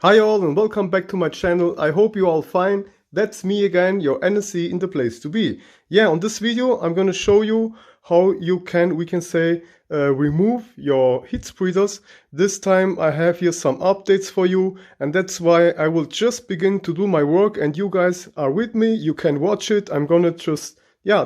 Hi all and welcome back to my channel. I hope you all fine. That's me again, your NSC in the place to be. Yeah, on this video I'm gonna show you how you can, remove your heat spreaders. This time I have here some updates for you, and that's why I will just begin to do my work and you guys are with me. You can watch it. I'm gonna just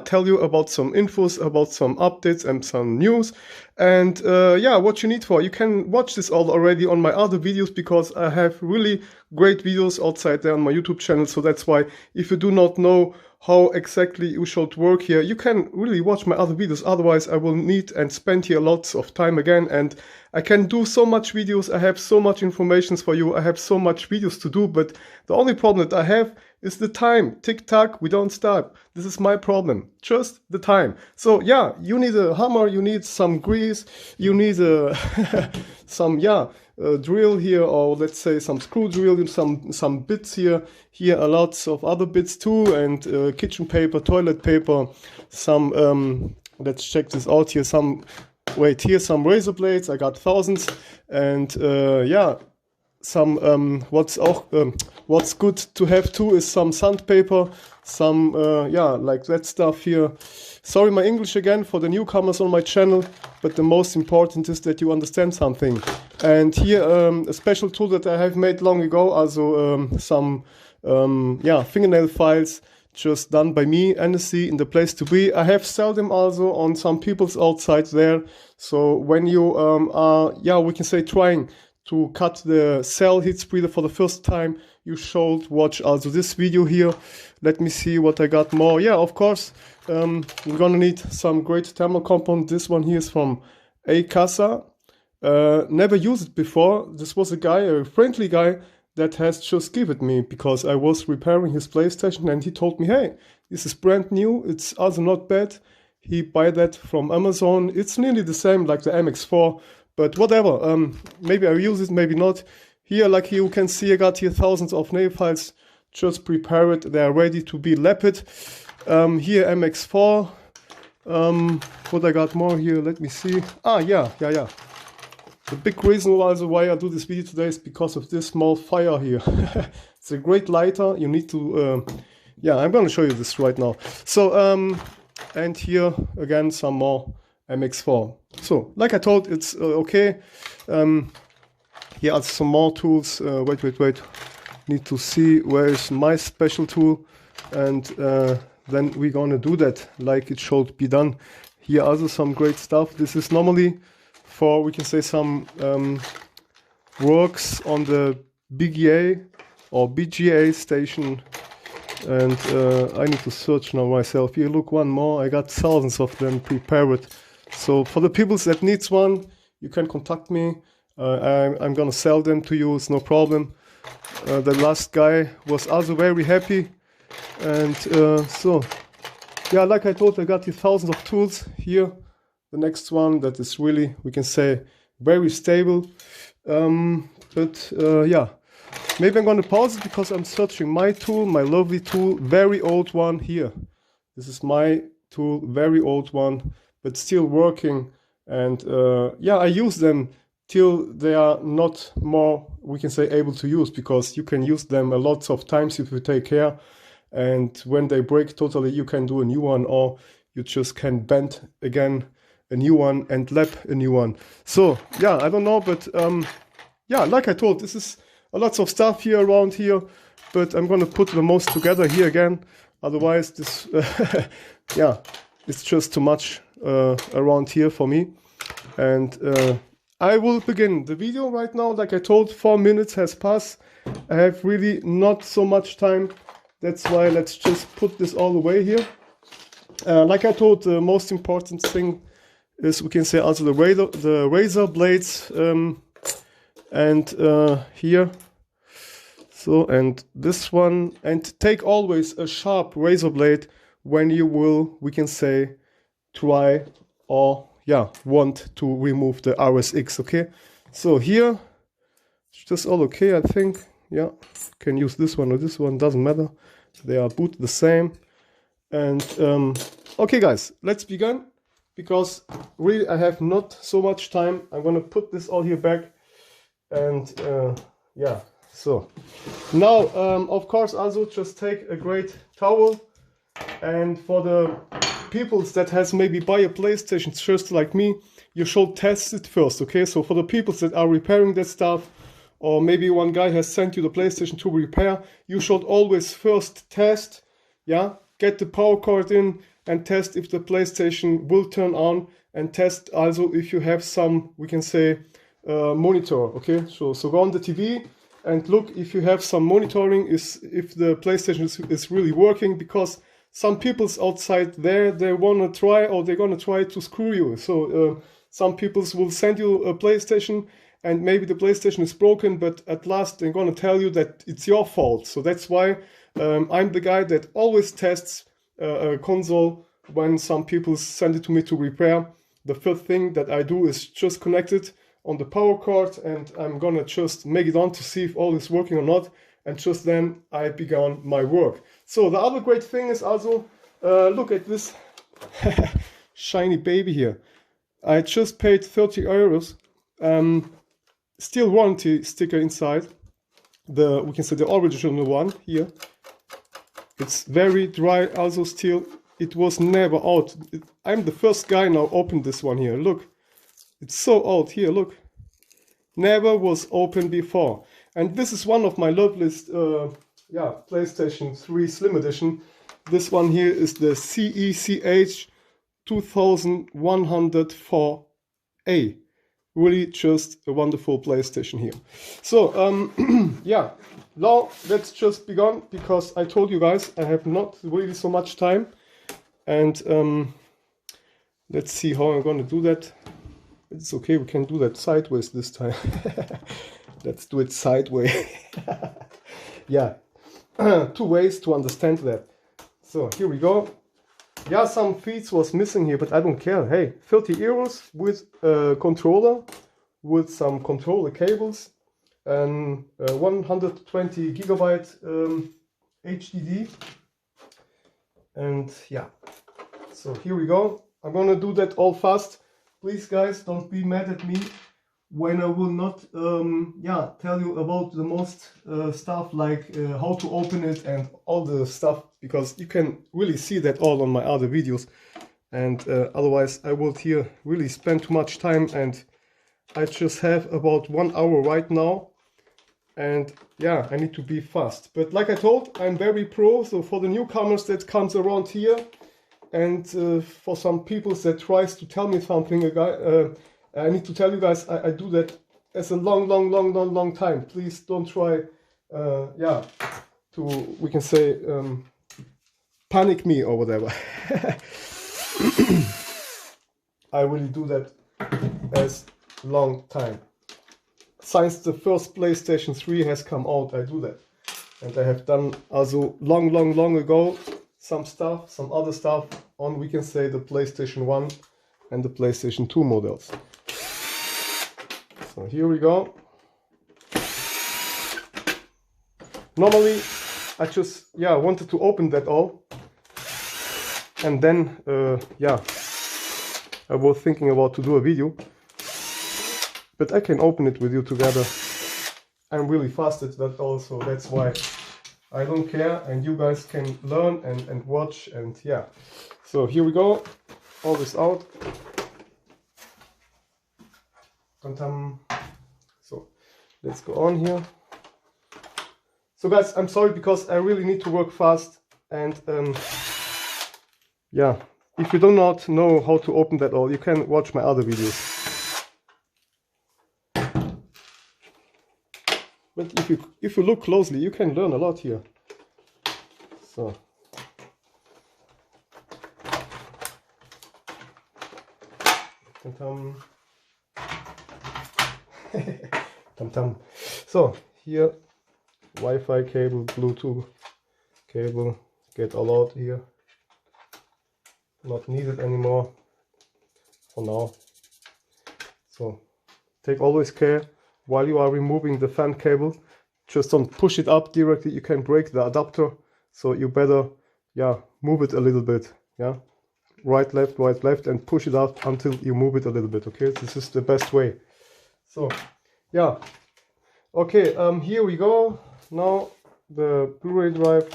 tell you about some infos, about some updates and some news. And what you need for. You can watch this all already on my other videos because I have really great videos outside there on my YouTube channel. So that's why if you do not know how exactly you should work here, you can really watch my other videos. Otherwise I will need and spend here lots of time again, and I can do so much videos. I have so much information for you. I have so much videos to do, but the only problem that I have is the time. Tick tock, we don't stop. This is my problem, just the time. So yeah, you need a hammer, you need some grease, you need some drill here, or let's say some screw drill, some bits here. Here are lots of other bits too, and kitchen paper, toilet paper, some let's check this out here. Some razor blades. I got thousands, and some what's good to have too is some sandpaper, some like that stuff here. Sorry my English again for the newcomers on my channel, but the most important is that you understand something. And here a special tool that I have made long ago, also some fingernail files just done by me, NSC in the place to be. I have sold them also on some people's outside there. So when you are trying to cut the cell heat spreader for the first time, you should watch also this video here. Let me see what I got more. Yeah, of course, we're gonna need some great thermal compound. This one here is from Casa. Never used it before. This was a friendly guy that has just given it me because I was repairing his PlayStation, and he told me, hey, this is brand new, it's also not bad. He buy that from Amazon. It's nearly the same like the MX4, but whatever. Maybe I use it, maybe not. Here, like you can see, I got here thousands of nail files. Just prepare it. They are ready to be lapped. Here MX4. What I got more here? Let me see. The big reason also why I do this video today is because of this small fire here. It's a great lighter. You need to, I'm gonna show you this right now. So, and here again some more MX4. So, like I told, it's okay. Here are some more tools. Wait. Need to see where is my special tool, and then we're gonna do that like it should be done. Here also some great stuff. This is normally for, we can say, some works on the BGA or BGA station, and I need to search now myself. Here, look, one more. I got thousands of them prepared. So for the people that needs one, you can contact me. I'm gonna sell them to you. It's no problem. The last guy was also very happy, and like I told, I got here thousands of tools here. The next one that is really, we can say, very stable. Maybe I'm gonna pause it because I'm searching my tool, my lovely tool, very old one here. This is my tool, very old one, but still working. And I use them till they are not more, we can say, able to use, because you can use them a lot of times if you take care. And when they break totally, you can do a new one, or you just can bend again a new one and lap a new one. So I don't know, but like I told, this is a lots of stuff here around here, but I'm gonna put the most together here again. Otherwise this it's just too much around here for me. And I will begin the video right now. Like I told, 4 minutes has passed. I have really not so much time. That's why let's just put this all away here. Like I told, the most important thing is, we can say, also the razor blades, and here. So, and this one, and take always a sharp razor blade when you will, we can say, try or want to remove the RSX. Okay, so here it's just all okay, I think. Can use this one or this one, doesn't matter, they are both the same. And okay guys, let's begin, because really I have not so much time. I'm gonna put this all here back, and So now, of course, also just take a great towel, and for the people that has maybe buy a PlayStation just like me, you should test it first, okay? So for the people that are repairing that stuff, or maybe one guy has sent you the PlayStation to repair, you should always first test, yeah? Get the power cord in and test if the PlayStation will turn on, and test also if you have some, we can say, monitor, okay? So go on the TV and look if you have some monitoring, if the PlayStation is really working, because some people's outside there, they wanna try, or they're gonna try to screw you. So some people will send you a PlayStation, and maybe the PlayStation is broken, but at last they're gonna tell you that it's your fault. So that's why I'm the guy that always tests a console when some people send it to me to repair. The first thing that I do is just connect it on the power cord, and I'm gonna just make it on to see if all is working or not, and just then I began my work. So the other great thing is also, look at this shiny baby here. I just paid 30 euros, still warranty sticker inside, we can say the original one here. It's very dry, also still, it was never out. I'm the first guy now open this one here, look. It's so old, here, look. Never was open before. And this is one of my loveliest, PlayStation 3 Slim Edition. This one here is the CECH 2104A. Really just a wonderful PlayStation here. So, yeah, now let's just begin, because I told you guys I have not really so much time. And let's see how I'm going to do that. It's okay, we can do that sideways this time. Let's do it sideways. Yeah, 2 ways to understand that. So here we go. Yeah, some feeds was missing here, but I don't care. Hey, 30 euros with a controller, with some controller cables, and 120 gigabyte HDD. And yeah, so here we go. I'm gonna do that all fast. Please guys, don't be mad at me when I will not tell you about the most stuff, like how to open it and all the stuff, because you can really see that all on my other videos, and otherwise I would here really spend too much time, and I just have about 1 hour right now, and yeah, I need to be fast. But like I told, I'm very pro, so for the newcomers that comes around here, and for some people that tries to tell me something, I need to tell you guys, I do that as a long time. Please don't try, to, we can say, panic me or whatever. I really do that as long time. Since the first PlayStation 3 has come out, I do that. And I have done also long ago some stuff, some other stuff on, we can say, the PlayStation 1 and the PlayStation 2 models. So here we go. Normally I just wanted to open that all, and then I was thinking about to do a video, but I can open it with you together. I'm really fast at that also, that's why I don't care, and you guys can learn and watch, and yeah. So here we go, all this out. So let's go on here. So guys, I'm sorry, because I really need to work fast, and if you do not know how to open that all, you can watch my other videos. But if you look closely, you can learn a lot here. So so here, Wi-Fi cable, Bluetooth cable, get all out here. Not needed anymore for now. So take always care while you are removing the fan cable. Just don't push it up directly, you can break the adapter. So you better move it a little bit. Right, left, and push it out until you move it a little bit. Okay, this is the best way. So Okay, here we go. Now the Blu-ray drive.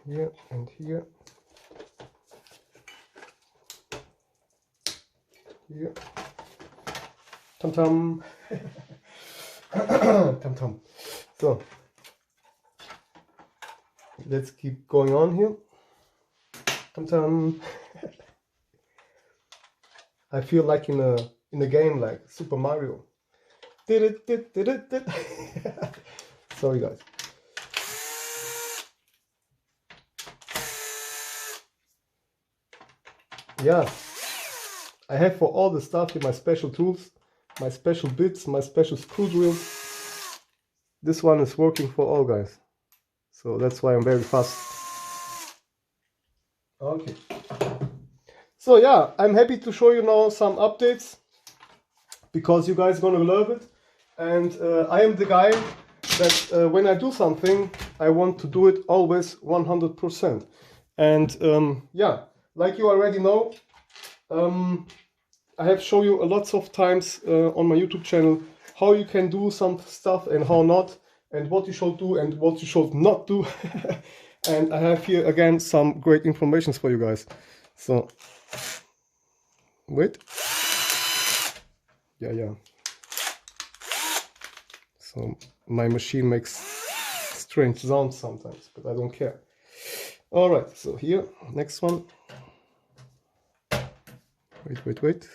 Here and here. Here. Tum tum. Tum tum. So let's keep going on here. Tum tum. I feel like in a game like Super Mario. Sorry guys. Yeah, I have for all the stuff here my special tools, my special bits, my special screw drills. This one is working for all guys, so that's why I'm very fast. Okay, so yeah, I'm happy to show you now some updates because you guys are gonna love it, and I am the guy that when I do something I want to do it always 100%, and yeah, like you already know, I have shown you a lots of times on my YouTube channel how you can do some stuff and how not, and what you should do and what you should not do. And I have here again some great information for you guys. So wait, yeah. So my machine makes strange sounds sometimes, but I don't care. All right, so here, next one. Wait.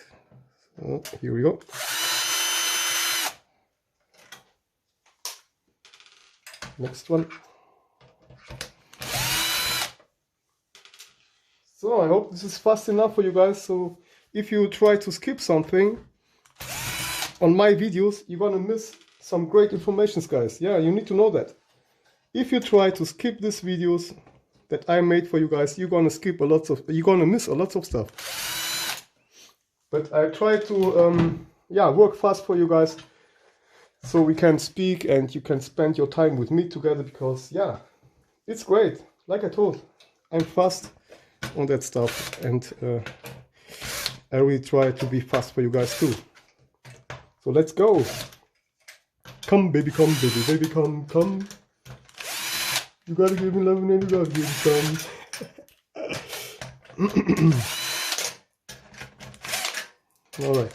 So here we go. Next one. So I hope this is fast enough for you guys. So if you try to skip something on my videos, you're gonna miss some great information, guys. Yeah, you need to know that. If you try to skip these videos that I made for you guys, you're gonna miss a lot of stuff. But I try to work fast for you guys, so we can speak and you can spend your time with me together, because yeah, it's great. Like I told, I'm fast on that stuff, and I really try to be fast for you guys too. So let's go. Come baby, baby, come. You gotta give me love and you gotta give me some. Alright.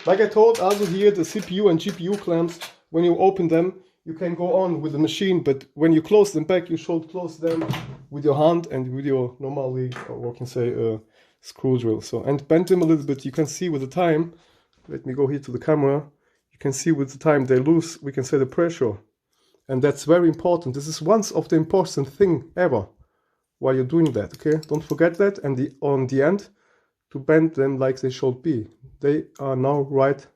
Like I told, also here the CPU and GPU clamps, when you open them, you can go on with the machine, but when you close them back, you should close them with your hand and with your normally, or can say, screw drill. So, and bend them a little bit. You can see with the time, let me go here to the camera, you can see with the time they lose, we can say, the pressure. And that's very important. This is one of the important thing ever while you're doing that, okay? Don't forget that, and on the end, to bend them like they should be. They are now right,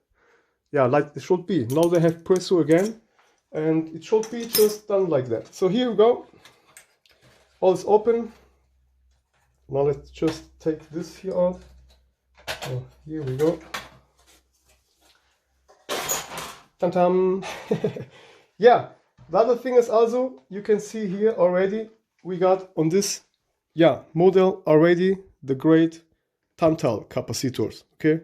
yeah, like they should be. Now they have pressure again, and it should be just done like that. So here we go. All is open. Now let's just take this here out. So here we go. Tam-tam. Yeah, the other thing is also, you can see here already, we got on this, yeah, model already the great tantal capacitors, okay?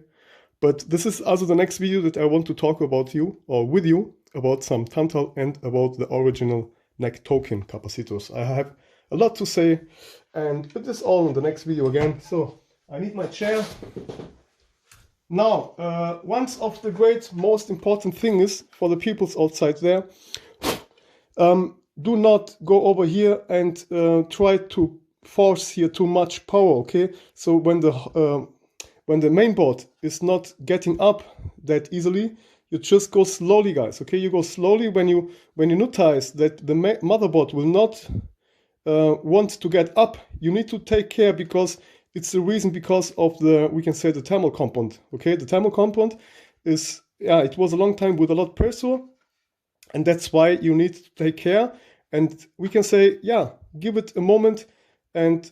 But this is also the next video that I want to talk about with you about some tantal and about the original neck token capacitors. I have a lot to say, and put this all in the next video again. So I need my chair. Now, one of the great, most important things for the peoples outside there, do not go over here and try to force here too much power, okay? So when the main board is not getting up that easily, you just go slowly, guys, okay? You go slowly when you notice that the motherboard will not want to get up. You need to take care, because it's the reason because of the, we can say, the thermal compound, okay? The thermal compound is, yeah, it was a long time with a lot of pressure, and that's why you need to take care. And we can say, yeah, give it a moment, and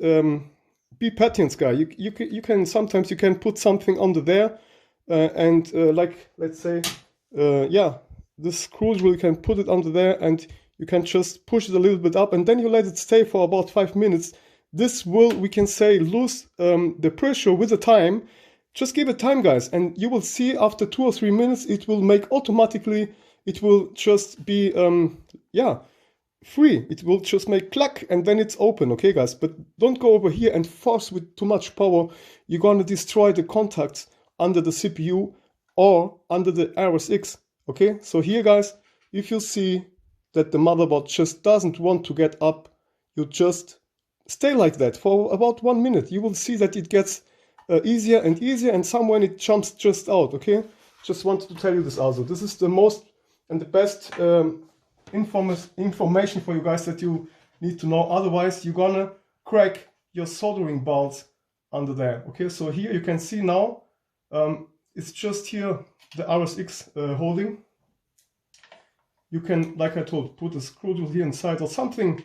be patient, guy. You can sometimes you can put something under there, and like, let's say, yeah, this screw drill, you can put it under there, and you can just push it a little bit up and then you let it stay for about 5 minutes. This will, we can say, lose the pressure with the time. Just give it time, guys, and you will see after 2 or 3 minutes it will make automatically, it will just be yeah, free. It will just make clack and then it's open, okay guys? But don't go over here and force with too much power. You're gonna destroy the contacts under the CPU or under the RSX, okay? So here, guys, if you see that the motherboard just doesn't want to get up, you just stay like that for about 1 minute. You will see that it gets easier and easier, and somewhere it jumps just out, okay? Just wanted to tell you this also. This is the most and the best information for you guys that you need to know. Otherwise, you're gonna crack your soldering balls under there, okay? So here you can see now, it's just here the RSX holding. You can, like I told, put a screw tool here inside or something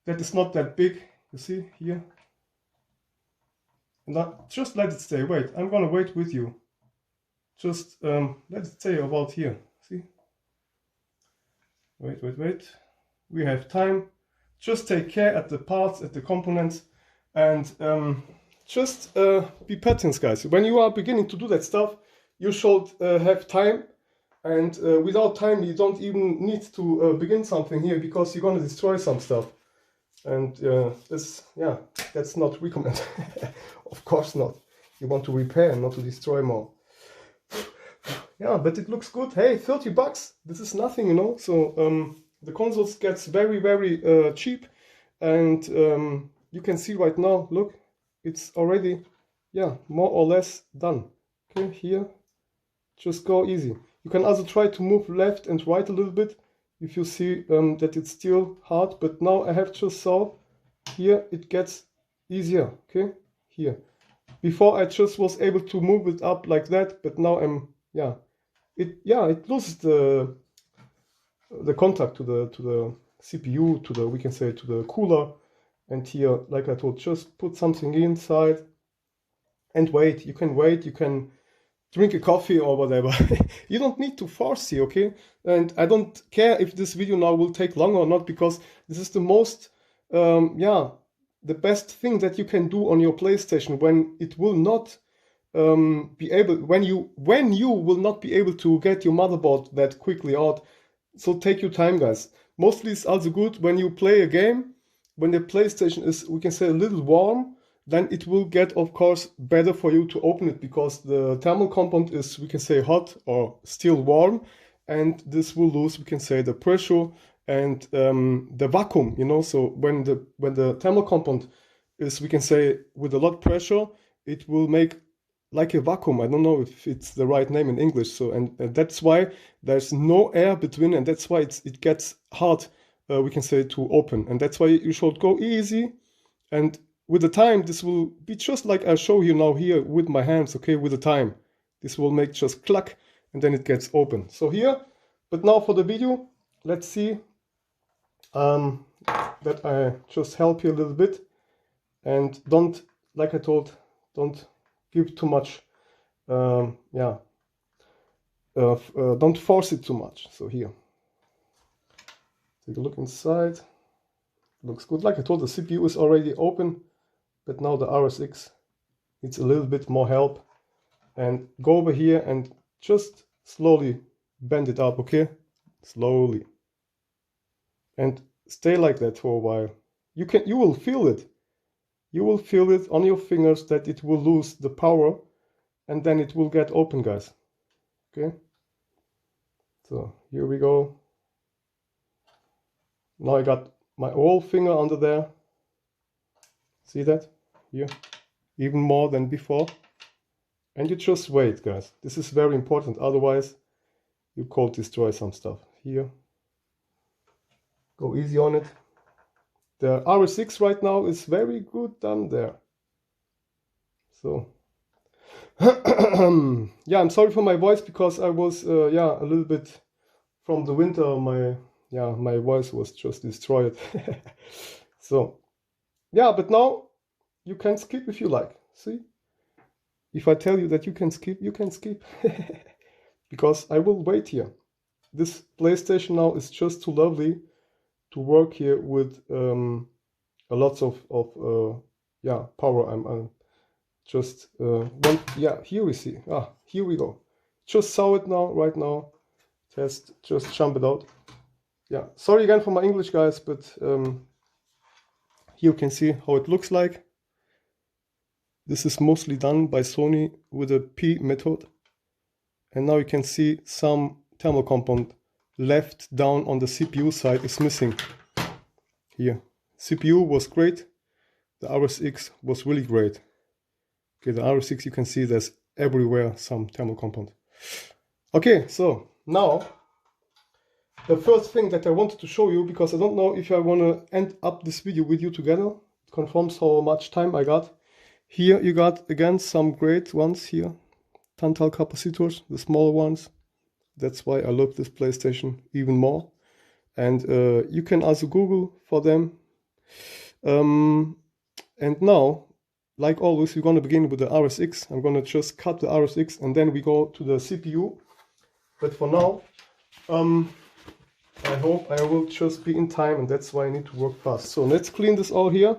that is not that big. You see here? And just let it stay. Wait, I'm gonna wait with you. Just let it stay about here. See? Wait. We have time. Just take care at the parts, at the components, and just be patient, guys. When you are beginning to do that stuff, you should have time. And without time, you don't even need to begin something here because you're gonna destroy some stuff. And that's not recommended. Of course not. You want to repair, not to destroy more. Yeah, but it looks good. Hey, 30 bucks. This is nothing, you know. So the consoles gets very, very cheap. And you can see right now, look, it's already, yeah, more or less done. Okay, here, just go easy. You can also try to move left and right a little bit if you see that it's still hard, but now I have just saw here it gets easier, okay, here. Before I just was able to move it up like that, but now I'm, it loses the contact to the CPU, to the, we can say, to the cooler. And here, like I told, just put something inside and wait. You can wait, you can drink a coffee or whatever. You don't need to force here, okay? And I don't care if this video now will take long or not, because this is the most, the best thing that you can do on your PlayStation when it will not be able, when you will not be able to get your motherboard that quickly out. So take your time, guys. Mostly it's also good when you play a game, when the PlayStation is, we can say, a little warm, then it will get, of course, better for you to open it, because the thermal compound is, we can say, hot or still warm, and this will lose, we can say, the pressure and the vacuum, you know. So when the thermal compound is, we can say, with a lot of pressure, it will make like a vacuum. I don't know if it's the right name in English. So and that's why there's no air between, and that's why it gets hard, we can say, to open. And that's why you should go easy, and with the time, this will be just like I show you now here with my hands, okay, with the time. This will make just clack, and then it gets open. So here, but now for the video, let's see that I just help you a little bit. And don't, like I told, don't give too much, don't force it too much. So here, take a look inside. Looks good. Like I told, the CPU is already open. But now the RSX needs a little bit more help. And go over here and just slowly bend it up, okay? Slowly. And stay like that for a while. You will feel it. You will feel it on your fingers that it will lose the power, and then it will get open, guys. Okay? So here we go. Now I got my whole finger under there. See that? Here, even more than before. And you just wait, guys. This is very important, otherwise you could destroy some stuff. Here, go easy on it. The RSX right now is very good done there. So yeah, I'm sorry for my voice, because I was a little bit from the winter. My voice was just destroyed. So yeah, but now you can skip if you like. See? If I tell you that you can skip, you can skip. Because I will wait here. This PlayStation now is just too lovely. to work here with a lot of yeah, power. I'm just one, yeah, here we see, here we go. Just saw it now, right now. Just jump it out. Yeah, sorry again for my English, guys, but here you can see how it looks like. This is mostly done by Sony with a P method. And now you can see some thermal compound left down on the CPU side is missing. Here, CPU was great. The RSX was really great. Okay, the RSX, you can see there's everywhere some thermal compound. Okay, so now the first thing that I wanted to show you, because I don't know if I want to end up this video with you together. It confirms how much time I got. Here you got again some great ones here. Tantal capacitors, the smaller ones. That's why I love this PlayStation even more. And you can also Google for them. And now, like always, we're going to begin with the RSX. I'm going to just cut the RSX and then we go to the CPU. But for now, I hope I will just be in time, and that's why I need to work fast. So let's clean this all here.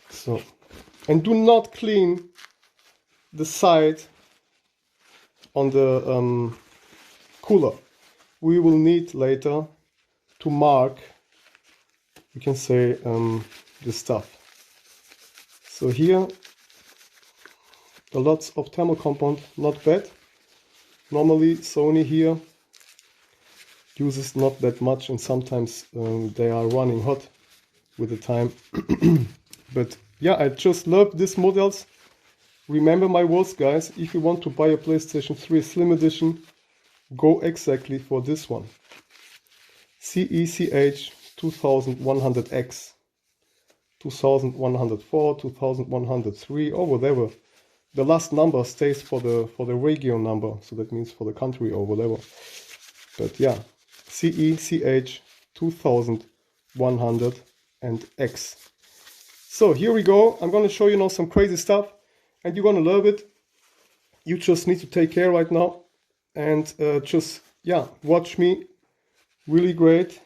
So, and do not clean the side on the cooler. We will need later to mark, you can say, the stuff. So here, a lot of thermal compound, not bad. Normally Sony here uses not that much, and sometimes they are running hot with the time. But yeah, I just love these models. Remember my words, guys, if you want to buy a PlayStation 3 Slim Edition, go exactly for this one. CECH 2100X, 2104, 2103, or whatever. The last number stays for the region number, so that means for the country or whatever. But yeah, CECH 2100 and X. So here we go. I'm gonna show you now some crazy stuff, and you're gonna love it. You just need to take care right now, and just yeah, watch me. Really great.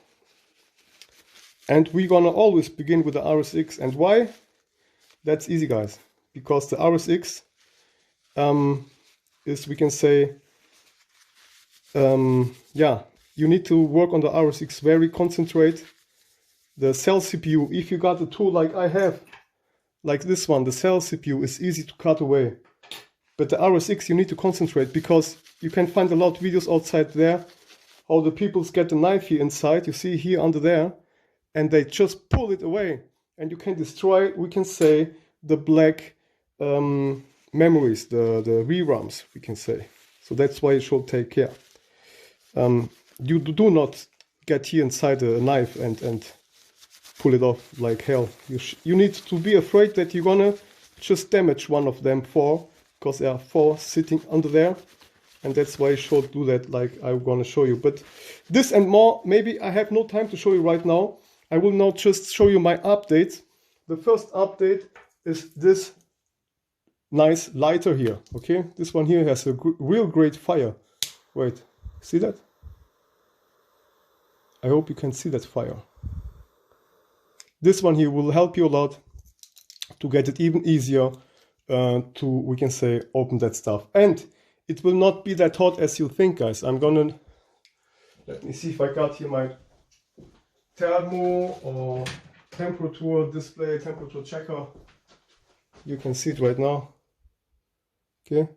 And we're gonna always begin with the RSX. And why? That's easy, guys. Because the RSX is, we can say, yeah, you need to work on the RSX very concentrate. The cell CPU, if you got a tool like I have, like this one, the cell CPU is easy to cut away. But the RSX you need to concentrate, because you can find a lot of videos outside there how the people get the knife here inside, you see here under there, and they just pull it away, and you can destroy, we can say, the black memories, the VRAMs, we can say. So that's why you should take care. You do not get here inside a knife and pull it off like hell. You need to be afraid that you're gonna just damage one of them because there are 4 sitting under there, and that's why you should do that like I'm gonna show you. But this and more, maybe I have no time to show you right now. I will now just show you my updates. The first update is this nice lighter here, okay? This one here has a real great fire. Wait, see that? I hope you can see that fire. This one here will help you a lot to get it even easier to, we can say, open that stuff. And it will not be that hot as you think, guys. I'm gonna, let me see if I got here my thermo or temperature display, temperature checker. You can see it right now. Okay,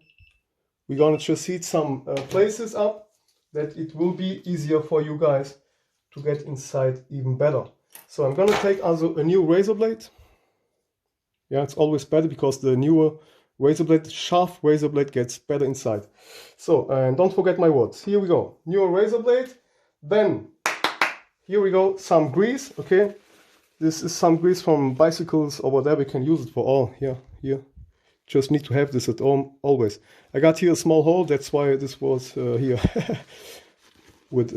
we're gonna just heat some places up that it will be easier for you guys to get inside even better. So I'm gonna take also a new razor blade. Yeah, it's always better because the newer razor blade, sharp razor blade, gets better inside. So, and don't forget my words. Here we go, newer razor blade. Then here we go, some grease. Okay, this is some grease from bicycles or whatever. You can use it for all. Here. Just need to have this at home always. I got here a small hole, that's why this was here with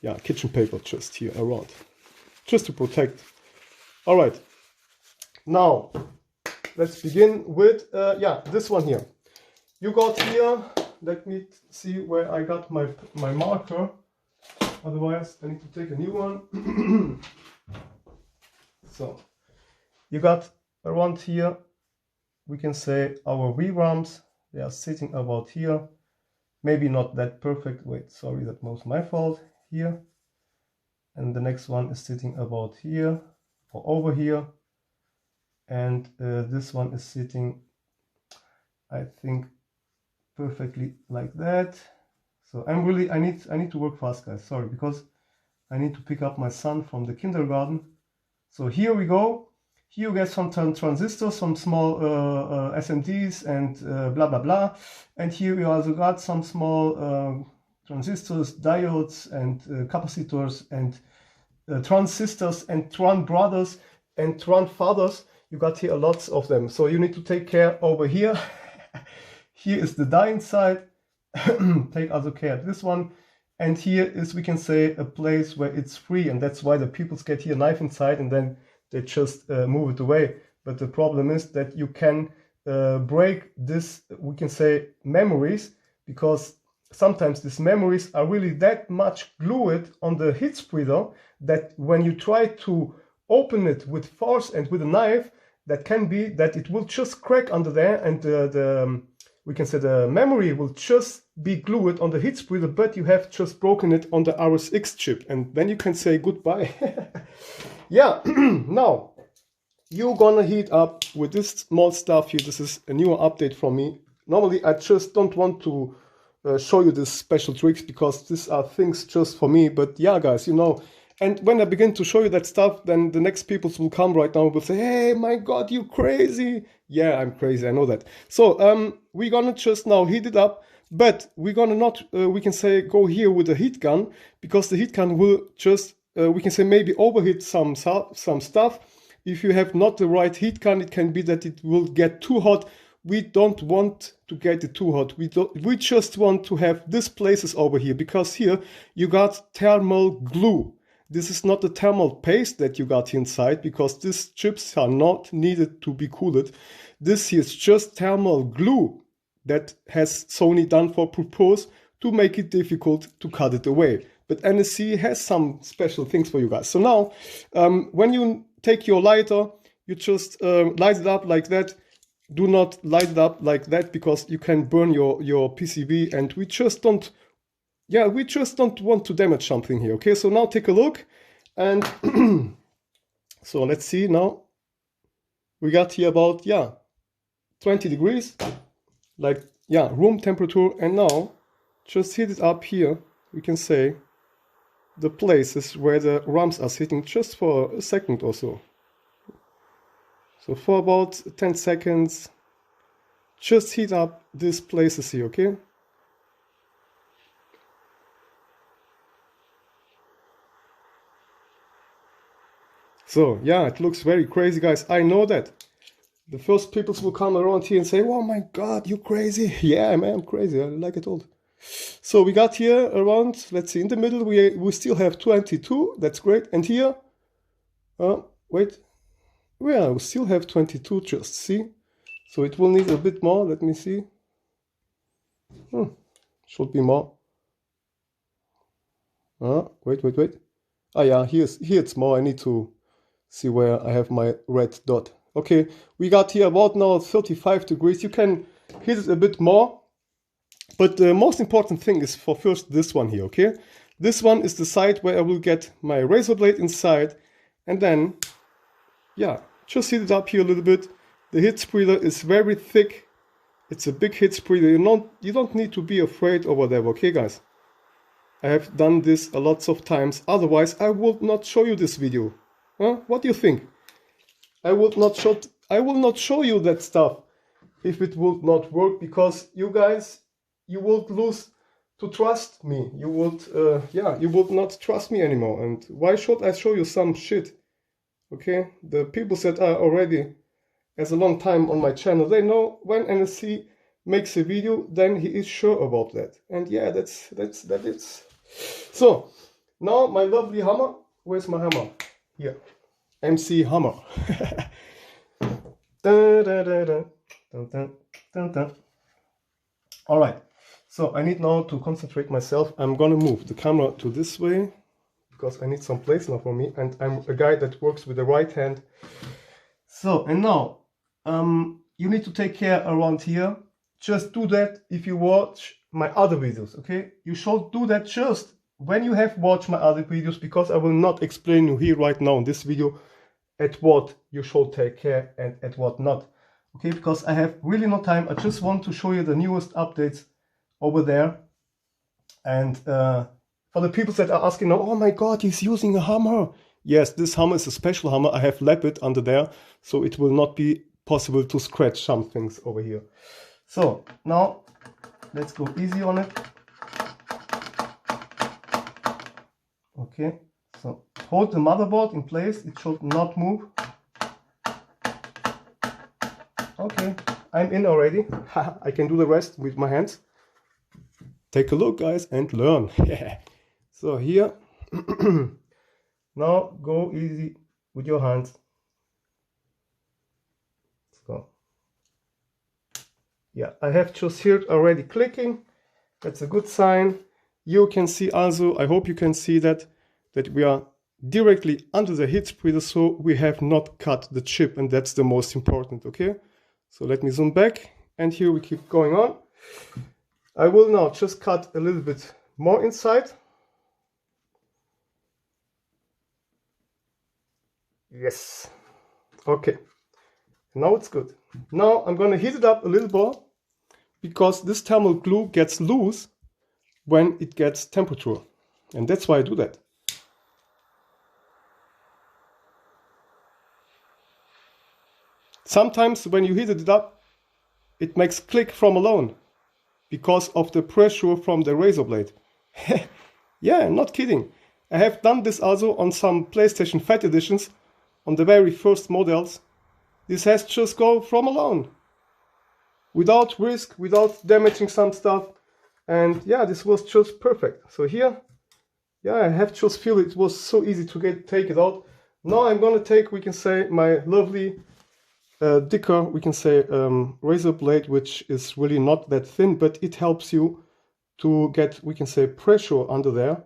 yeah, kitchen paper just here around, just to protect. All right, now let's begin with yeah, this one here. You got here let me see where I got my marker. Otherwise, I need to take a new one. So, you got around here, we can say our VRAMs, they are sitting about here. Maybe not that perfect. Wait, sorry, that was my fault. Here. And the next one is sitting about here or over here. And this one is sitting, I think, perfectly like that. So I need to work fast, guys. Sorry, because I need to pick up my son from the kindergarten. So here we go. Here you get some transistors, some small SMDs and blah blah blah. And here we also got some small transistors, diodes, and capacitors, and transistors, and tran brothers and tran fathers. You got here lots of them. So you need to take care over here. Here is the die inside. Take also care of this one. And here is, we can say, a place where it's free, and that's why the people get here a knife inside and then they just move it away. But the problem is that you can break this, we can say, memories, because sometimes these memories are really that much glued on the heat spreader that when you try to open it with force and with a knife, that can be that it will just crack under there, and we can say the memory will just be glued on the heat spreader, but you have just broken it on the RSX chip, and then you can say goodbye. Yeah, now you're gonna heat up with this small stuff here. This is a newer update from me. Normally I just don't want to show you these special tricks because these are things just for me, but yeah, guys, you know. And when I begin to show you that stuff, then the next people will come right now and will say, hey, my God, you crazy. Yeah, I'm crazy, I know that. So we're gonna just now heat it up, but we're gonna not, we can say, go here with a heat gun, because the heat gun will just, we can say, maybe overheat some stuff. If you have not the right heat gun, it can be that it will get too hot. We don't want to get it too hot. We just want to have these places over here, because here you got thermal glue. This is not the thermal paste that you got inside, because these chips are not needed to be cooled. This here is just thermal glue that has Sony done for purpose to make it difficult to cut it away. But NSC has some special things for you guys. So now, when you take your lighter, you just light it up like that. Do not light it up like that, because you can burn your PCB, and we just don't, yeah, we just don't want to damage something here. Okay, so now take a look, and so let's see now. We got here about, yeah, 20 degrees, like, yeah, room temperature. And now just heat it up here. We can say the places where the RAMs are sitting, just for a second or so. So for about 10 seconds, just heat up these places here, okay? So yeah, it looks very crazy, guys. I know that. The first people will come around here and say, oh my God, you crazy. Yeah, man, I'm crazy. I like it all. So we got here around, let's see, in the middle, we still have 22. That's great. And here, wait. Well, we still have 22, just see. So it will need a bit more. Let me see. Should be more. Wait. Ah, yeah, here it's more. I need to see where I have my red dot. Okay, we got here about now 35 degrees. You can heat it a bit more. But the most important thing is for first this one here, okay? This one is the side where I will get my razor blade inside. And then, yeah, just heat it up here a little bit. The heat spreader is very thick. It's a big heat spreader. You don't need to be afraid or whatever, okay, guys? I have done this a lots of times. Otherwise, I would not show you this video. Huh? What do you think? I will not show you that stuff if it would not work, because you guys, you would lose to trust me. You would, you would not trust me anymore. And why should I show you some shit? Okay, the people that are already as a long time on my channel, they know when NSC makes a video, then he is sure about that. And yeah, that is. So now my lovely hammer. Where's my hammer? Here, MC hammer. All right. So I need now to concentrate myself. I'm gonna move the camera to this way because I need some place now for me, and I'm a guy that works with the right hand. So, and now you need to take care around here. Just do that if you watch my other videos, okay? You should do that just when you have watched my other videos, because I will not explain you here right now in this video at what you should take care and at what not, okay? Because I have really no time. I just want to show you the newest updates over there. And for the people that are asking now, oh my god, he's using a hammer. Yes, this hammer is a special hammer. I have lap it under there, so it will not be possible to scratch some things over here. So now let's go easy on it. Okay, so hold the motherboard in place. It should not move. Okay, I'm in already. I can do the rest with my hands. Take a look, guys, and learn. So here, now go easy with your hands. Let's go. Yeah, I have just here already clicking. That's a good sign. You can see also, I hope you can see that we are directly under the heat spreader, so we have not cut the chip, and that's the most important, okay? So let me zoom back, and here we keep going on. I will now just cut a little bit more inside. Yes. Okay. Now it's good. Now I'm going to heat it up a little more, because this thermal glue gets loose when it gets temperature. And that's why I do that. Sometimes when you heat it up, it makes click from alone, because of the pressure from the razor blade. Yeah, not kidding. I have done this also on some PlayStation Fat Editions, on the very first models. This has just go from alone, without risk, without damaging some stuff. And yeah, this was just perfect. So here, yeah, I have just feel it was so easy to take it out. Now I'm gonna take, we can say, my lovely thicker, we can say, razor blade, which is really not that thin, but it helps you to get, we can say, pressure under there,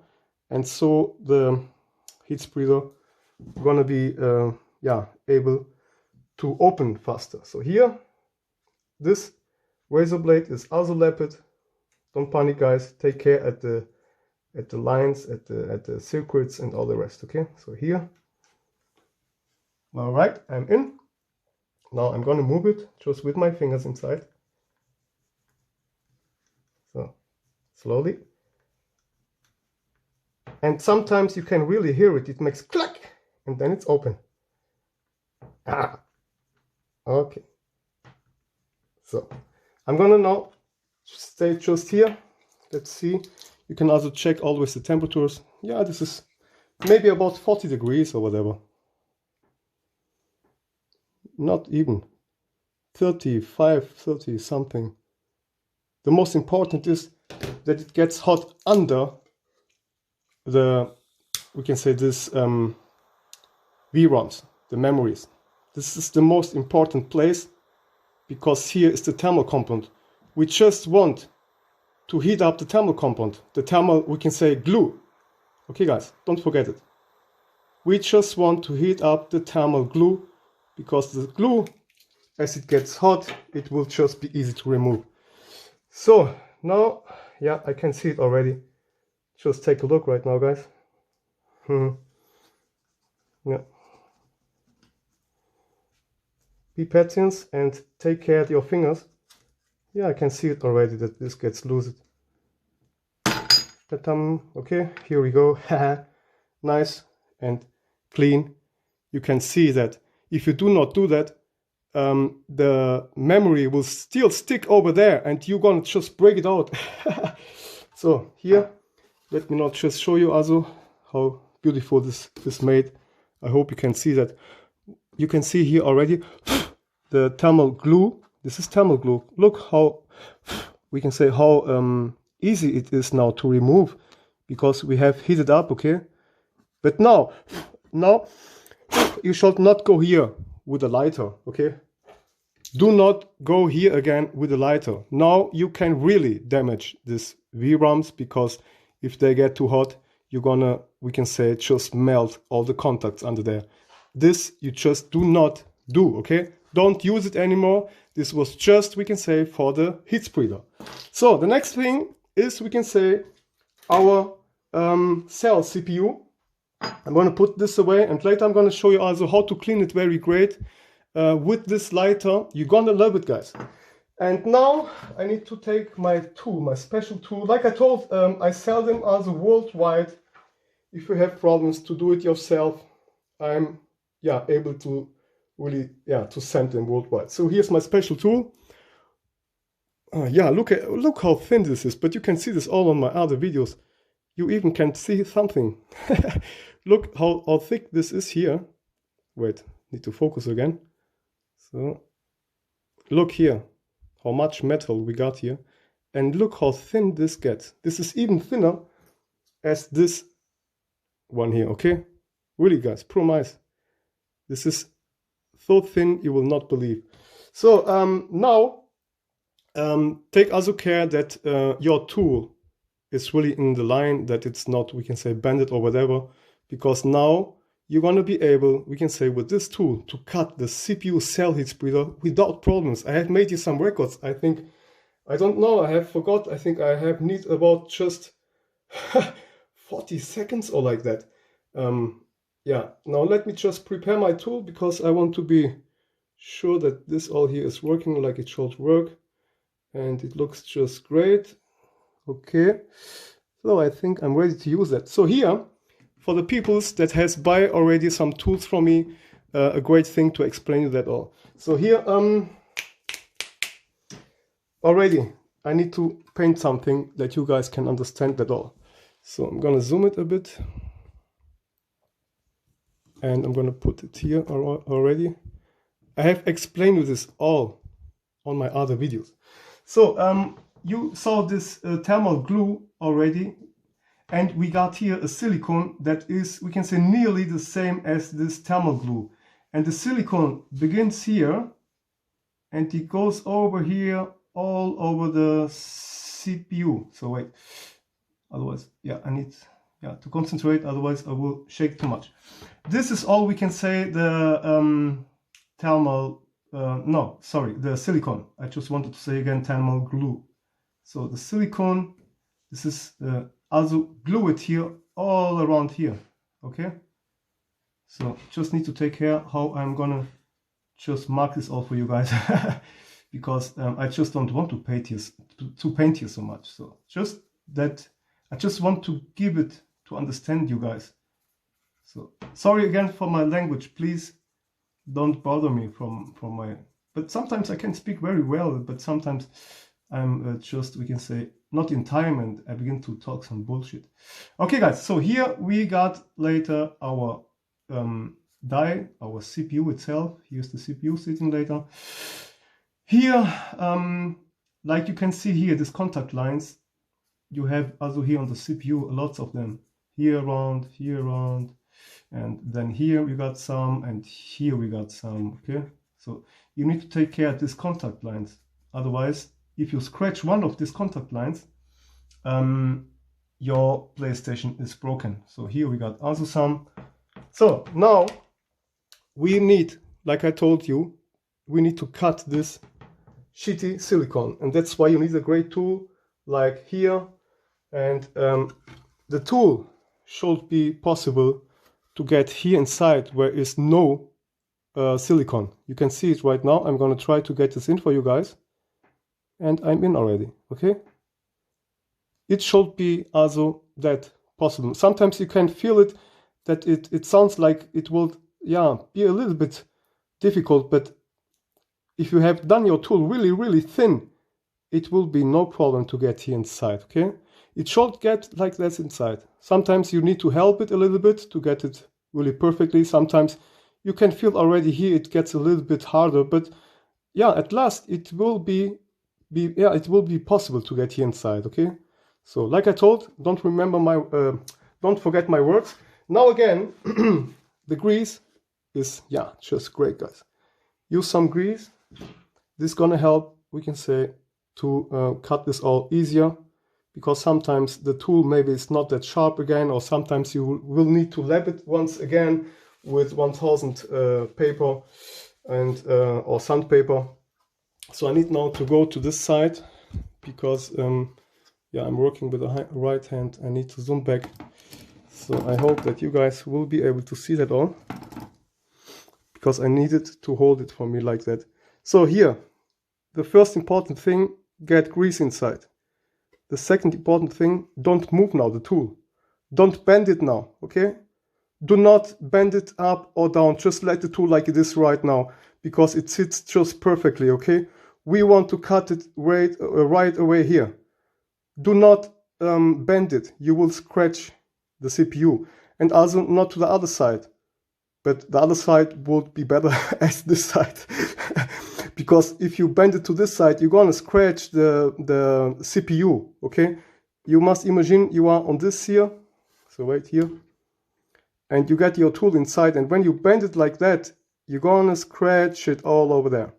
and so the heat spreader gonna be yeah, able to open faster. So here, this razor blade is also lapped. Don't panic, guys. Take care at the lines, at the circuits and all the rest. Okay, so here, all right, I'm in. Now I'm gonna move it just with my fingers inside. So slowly. And sometimes you can really hear it. It makes clack, and then it's open. Ah, okay. So I'm gonna now stay just here. Let's see. You can also check always the temperatures. Yeah, this is maybe about 40 degrees or whatever. Not even 35, 30 something. The most important is that it gets hot under the, we can say, this VROMs, the memories. This is the most important place, because here is the thermal compound. We just want to heat up the thermal compound, the thermal, we can say, glue. Okay, guys, don't forget it. We just want to heat up the thermal glue, because the glue, as it gets hot, it will just be easy to remove. So now, yeah, I can see it already. Just take a look right now, guys. Yeah. Be patient and take care of your fingers. Yeah, I can see it already that this gets loosened. Okay, here we go. Nice and clean. You can see that if you do not do that, the memory will still stick over there, and you're gonna just break it out. So here, let me now just show you also how beautiful this is made. I hope you can see that. You can see here already the thermal glue. This is thermal glue. Look how, we can say, how easy it is now to remove, because we have heated up, okay? But now you should not go here with a lighter, okay? do not go here again with a lighter. Now you can really damage this VRAMs, because if they get too hot, you're gonna, we can say, just melt all the contacts under there. This you just do not do, okay? Don't use it anymore. This was just, we can say, for the heat spreader. So the next thing is, we can say, our cell CPU. I'm going to put this away, and later I'm going to show you also how to clean it very great with this lighter. You're going to love it, guys. And now I need to take my tool, my special tool. Like I told, I sell them also worldwide. If you have problems to do it yourself, I'm able to really to send them worldwide. So here's my special tool. Look how thin this is, but you can see this all on my other videos. You even can see something. Look how thick this is here. Wait, need to focus again. So look here, how much metal we got here. And look how thin this gets. This is even thinner as this one here, okay? Really, guys, promise. This is so thin you will not believe. So now take also care that your tool is really in the line, that it's not, we can say, bended or whatever, because now you're going to be able, we can say, with this tool to cut the CPU cell heat spreader without problems. I have made you some records. I think, I don't know, I have forgot. I think I have need about just 40 seconds or like that. Now let me just prepare my tool, because I want to be sure that this all here is working like it should work. And it looks just great. Okay, so I think I'm ready to use that. So here, for the peoples that has buy already some tools from me, a great thing to explain you that all. So here, already I need to paint something that you guys can understand that all. So I'm gonna zoom it a bit, and I'm gonna put it here already. I have explained you this all on my other videos. So you saw this thermal glue already, and we got here a silicone that is, we can say, nearly the same as this thermal glue. And the silicone begins here, and it goes over here, all over the CPU. So wait, otherwise, I need to concentrate, otherwise I will shake too much. This is all, we can say, the thermal, the silicone. I just wanted to say again thermal glue. So the silicone, this is also glue it here, all around here, okay? So just need to take care how I'm gonna just mark this all for you guys, because I just don't want to paint here so much. So just that, I just want to give it to understand you guys. So sorry again for my language, please don't bother me from my, but sometimes I can speak very well, but sometimes I'm just, we can say, not in time, and I begin to talk some bullshit. Okay, guys, so here we got later our die, our CPU itself. Here's the CPU sitting later. Here, like you can see here, these contact lines, you have also here on the CPU, lots of them. Here around, and then here we got some, and here we got some, okay? So you need to take care of these contact lines. Otherwise, if you scratch one of these contact lines, your PlayStation is broken. So here we got also some. So now we need, like I told you, we need to cut this shitty silicone, and that's why you need a great tool like here. And the tool should be possible to get here inside where is no silicone. You can see it right now. I'm gonna try to get this in for you guys, and I'm in already, okay? It should be also that possible. Sometimes you can feel it, that it sounds like it will be a little bit difficult, but if you have done your tool really thin, it will be no problem to get here inside, okay? It should get like this inside. Sometimes you need to help it a little bit to get it really perfectly. Sometimes you can feel already here it gets a little bit harder, but at last it will be possible to get here inside, okay? So like I told, don't forget my words. Now again, the grease is just great, guys. Use some grease, this is gonna help, we can say, to cut this all easier, because sometimes the tool maybe is not that sharp again, or sometimes you will need to lap it once again with 1000 paper and or sandpaper. So I need now to go to this side, because yeah, I'm working with the right hand. I need to zoom back, so I hope that you guys will be able to see that all, because I needed to hold it for me like that. So here, the first important thing, get grease inside. The second important thing, don't move now the tool. Don't bend it now, okay? Do not bend it up or down. Just let the tool like it is right now, because it sits just perfectly, okay? We want to cut it right away here. Do not bend it. You will scratch the CPU. And also not to the other side. But the other side would be better as this side. Because if you bend it to this side, you're gonna scratch the CPU, okay? You must imagine you are on this here. So right here. And you get your tool inside, and when you bend it like that, you're gonna scratch it all over there.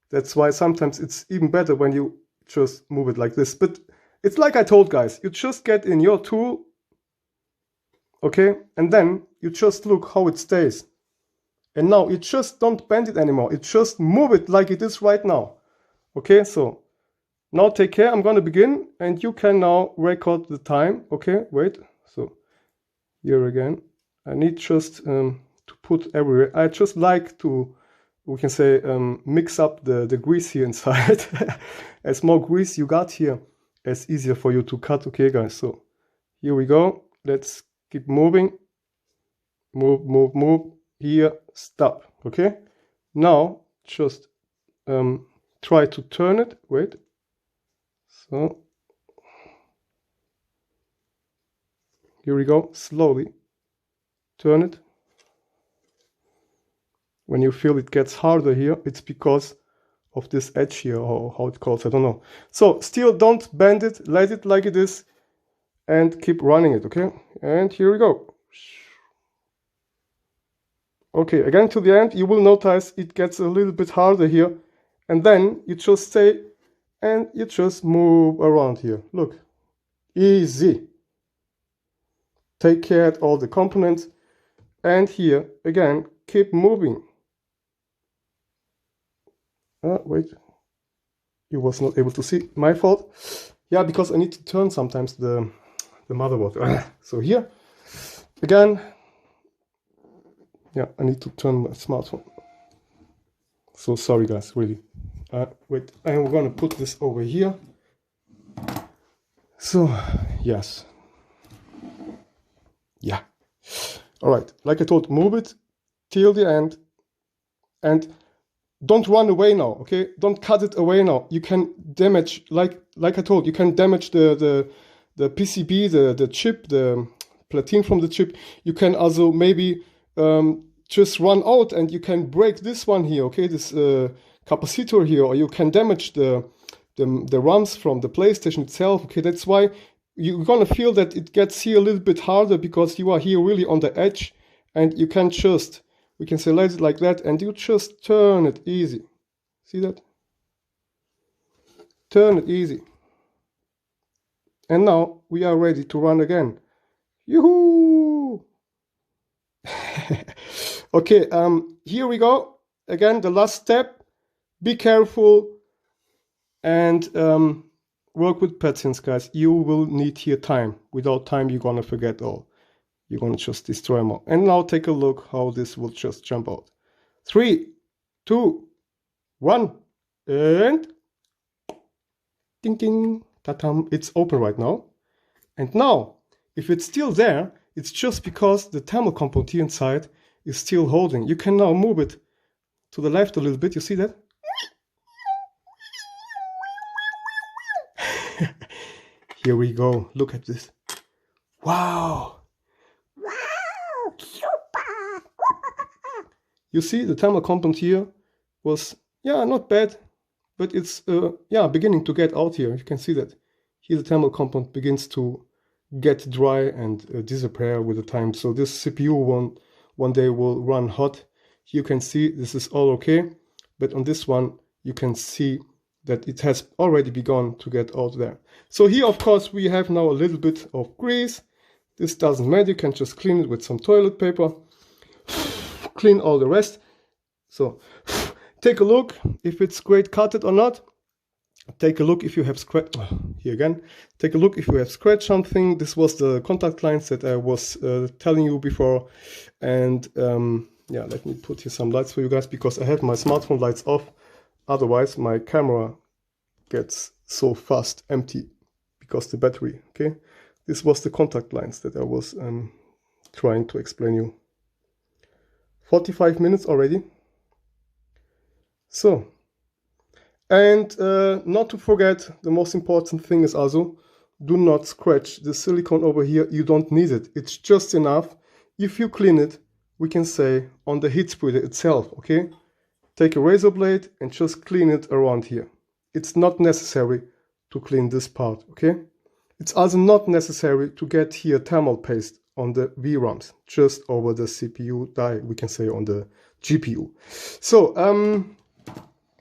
That's why sometimes it's even better when you just move it like this. But it's like I told guys, you just get in your tool, okay? And then you just look how it stays. And now you just don't bend it anymore. You just move it like it is right now. Okay, so now take care. I'm gonna begin, and you can now record the time. Okay, wait. So here again, I need just to put everywhere. I just like to, we can say, mix up the grease here inside. As more grease you got here, it's easier for you to cut. Okay, guys, so here we go. Let's keep moving. Move, move, move. Here, stop. Okay, now just try to turn it. Wait. So here we go. Slowly turn it. When you feel it gets harder here, it's because of this edge here, or how it calls, I don't know. So still don't bend it, let it like it is, and keep running it, okay? And here we go. Okay, again to the end, you will notice it gets a little bit harder here, and then you just stay and you just move around here. Look, easy. Take care of all the components, and here again, keep moving. Wait, you was not able to see, my fault. Yeah, because I need to turn sometimes the motherboard. So here, again, yeah, I need to turn my smartphone. So sorry guys, really. Wait, I'm gonna put this over here. So, yes. Yeah. All right, like I told, move it till the end, and don't run away now, okay? Don't cut it away now. You can damage, like I told, you can damage the PCB, the chip, the platine from the chip. You can also maybe just run out and you can break this one here, okay? This capacitor here, or you can damage the ROMs from the PlayStation itself, okay? That's why you're gonna feel that it gets here a little bit harder, because you are here really on the edge, and you can just, we can select it like that, and you just turn it easy. See that? Turn it easy. And now we are ready to run again. Yoo-hoo! Okay, here we go. Again, the last step. Be careful and work with patience, guys. You will need here time. Without time, you're gonna forget all. You're gonna just destroy them all. And now take a look how this will just jump out. 3, 2, 1, and ding ding, ta-tam, it's open right now. And now, if it's still there, it's just because the thermal compound here inside is still holding. You can now move it to the left a little bit. You see that? Here we go. Look at this. Wow. Wow. Super. You see the thermal compound here was, yeah, not bad, but it's, yeah, beginning to get out here. You can see that. Here the thermal compound begins to get dry and disappear with the time. So this CPU one day will run hot. You can see this is all okay, but on this one you can see that it has already begun to get out there. So here, of course, we have now a little bit of grease. This doesn't matter, you can just clean it with some toilet paper. Clean all the rest. So take a look if it's great cutted or not. Take a look if you have scratched, here again, take a look if you have scratched something. This was the contact lines that I was telling you before. And yeah, let me put here some lights for you guys, because I have my smartphone lights off. Otherwise, my camera gets so fast empty because the battery, okay? This was the contact lines that I was trying to explain you. 45 minutes already. So, and not to forget, the most important thing is also, do not scratch the silicone over here. You don't need it. It's just enough. If you clean it, we can say on the heat spreader itself, okay? Take a razor blade and just clean it around here. It's not necessary to clean this part, okay? It's also not necessary to get here thermal paste on the VRAMs, just over the CPU die, we can say on the GPU. So,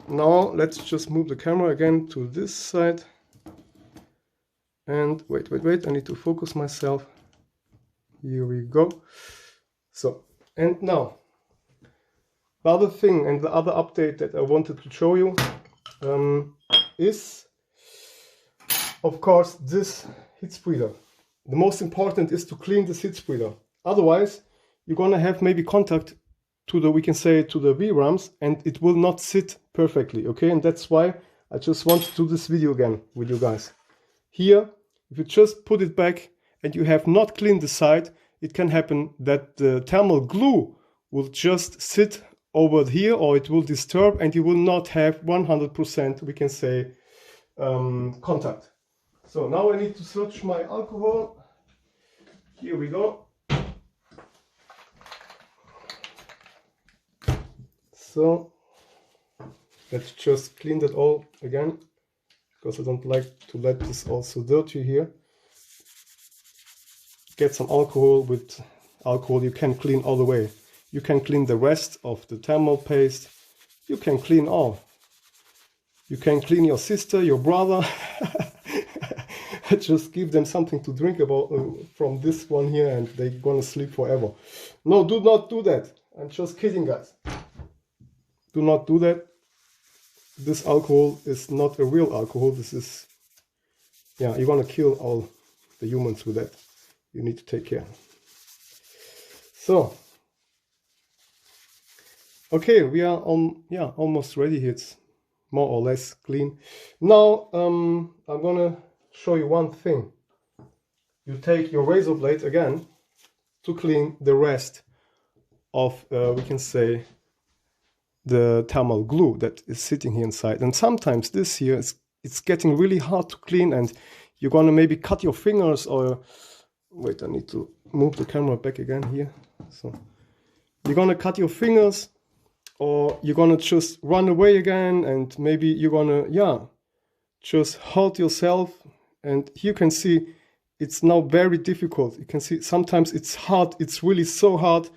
now let's just move the camera again to this side. And wait, I need to focus myself. Here we go. So, and now, the other thing and the other update that I wanted to show you is, of course, this heat spreader. The most important is to clean this heat spreader. Otherwise, you're gonna have maybe contact to the, we can say, to the VRAMs, and it will not sit perfectly, okay? And that's why I just want to do this video again with you guys. Here, if you just put it back and you have not cleaned the side, it can happen that the thermal glue will just sit over here, or it will disturb, and you will not have 100%, we can say, contact. So now I need to search my alcohol. Here we go. So let's just clean that all again, because I don't like to let this also dirty here. Get some alcohol. With alcohol you can clean all the way. You can clean the rest of the thermal paste. You can clean all. You can clean your sister, your brother. Just give them something to drink about from this one here, and they're gonna sleep forever. No, do not do that. I'm just kidding, guys. Do not do that. This alcohol is not a real alcohol. This is, yeah, you're gonna kill all the humans with that. You need to take care. So, okay, we are on, yeah, almost ready here. It's more or less clean. Now, I'm gonna show you one thing. You take your razor blade again to clean the rest of, we can say, the thermal glue that is sitting here inside. And sometimes this here is, it's getting really hard to clean, and you're gonna maybe cut your fingers, or wait, I need to move the camera back again here. So you're gonna cut your fingers, or you're gonna just run away again, and maybe you're gonna, yeah, just hurt yourself. And you can see it's now very difficult. You can see sometimes it's hard. It's really so hard.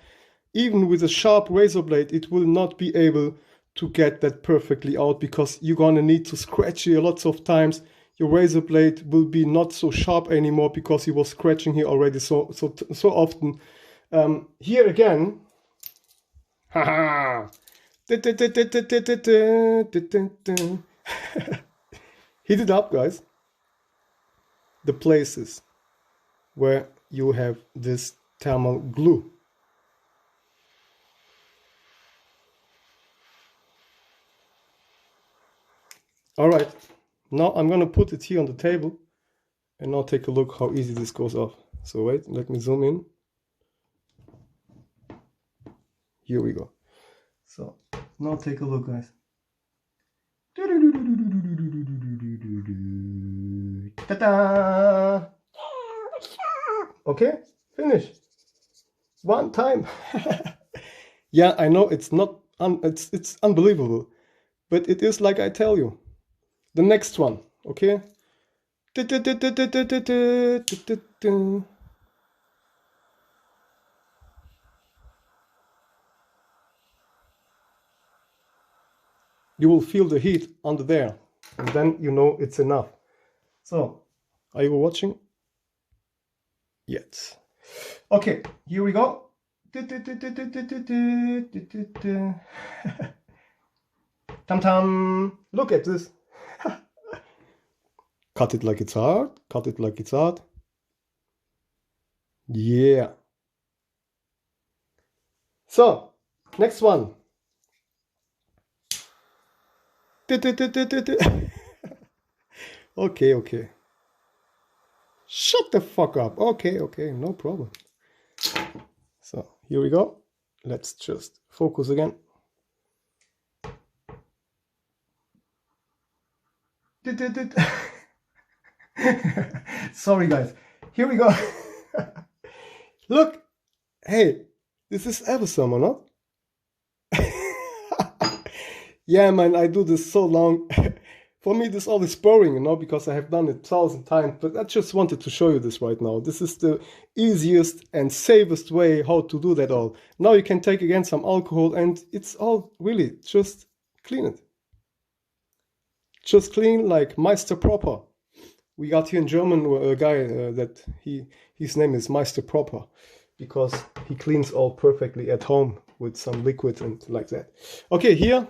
Even with a sharp razor blade, it will not be able to get that perfectly out, because you're gonna need to scratch here lots of times. Your razor blade will be not so sharp anymore because you was scratching here already so often. Here again, haha, heat it up, guys. The places where you have this thermal glue. All right, now I'm gonna put it here on the table, and now take a look how easy this goes off. So wait, let me zoom in. Here we go. So now take a look, guys. Ta-da! Okay, finish. One time. Yeah, I know it's not, it's unbelievable, but it is like I tell you. The next one, okay? you will feel the heat under there, and then you know it's enough. So, are you watching? Yes. Okay, here we go. Tam tam! Look at this. Cut it like it's hard. Cut it like it's hard. Yeah. So, next one. Okay, okay. Shut the fuck up. Okay, okay, no problem. So, here we go. Let's just focus again. Sorry guys, here we go. Look, hey, this is awesome or not? Yeah man, I do this so long. For me this all is boring, you know, because I have done it 1,000 times, but I just wanted to show you this right now. This is the easiest and safest way how to do that all. Now you can take again some alcohol and it's all really just clean it. Just clean like Meister Proper. We got here in German a guy that his name is Meister Proper because he cleans all perfectly at home with some liquid and like that. Okay, here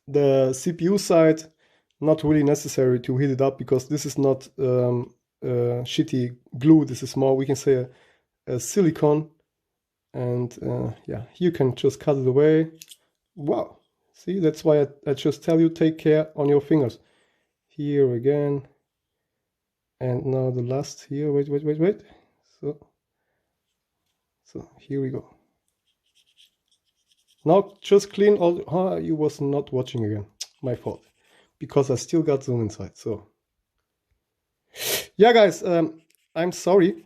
the CPU side, not really necessary to heat it up because this is not shitty glue. This is more, we can say, a silicone. And yeah, you can just cut it away. Wow. See, that's why I just tell you, take care on your fingers. Here again. And now the last here. Wait. So here we go. Now just clean all. Oh, you was not watching again. My fault. Because I still got zoom inside. So yeah, guys, I'm sorry.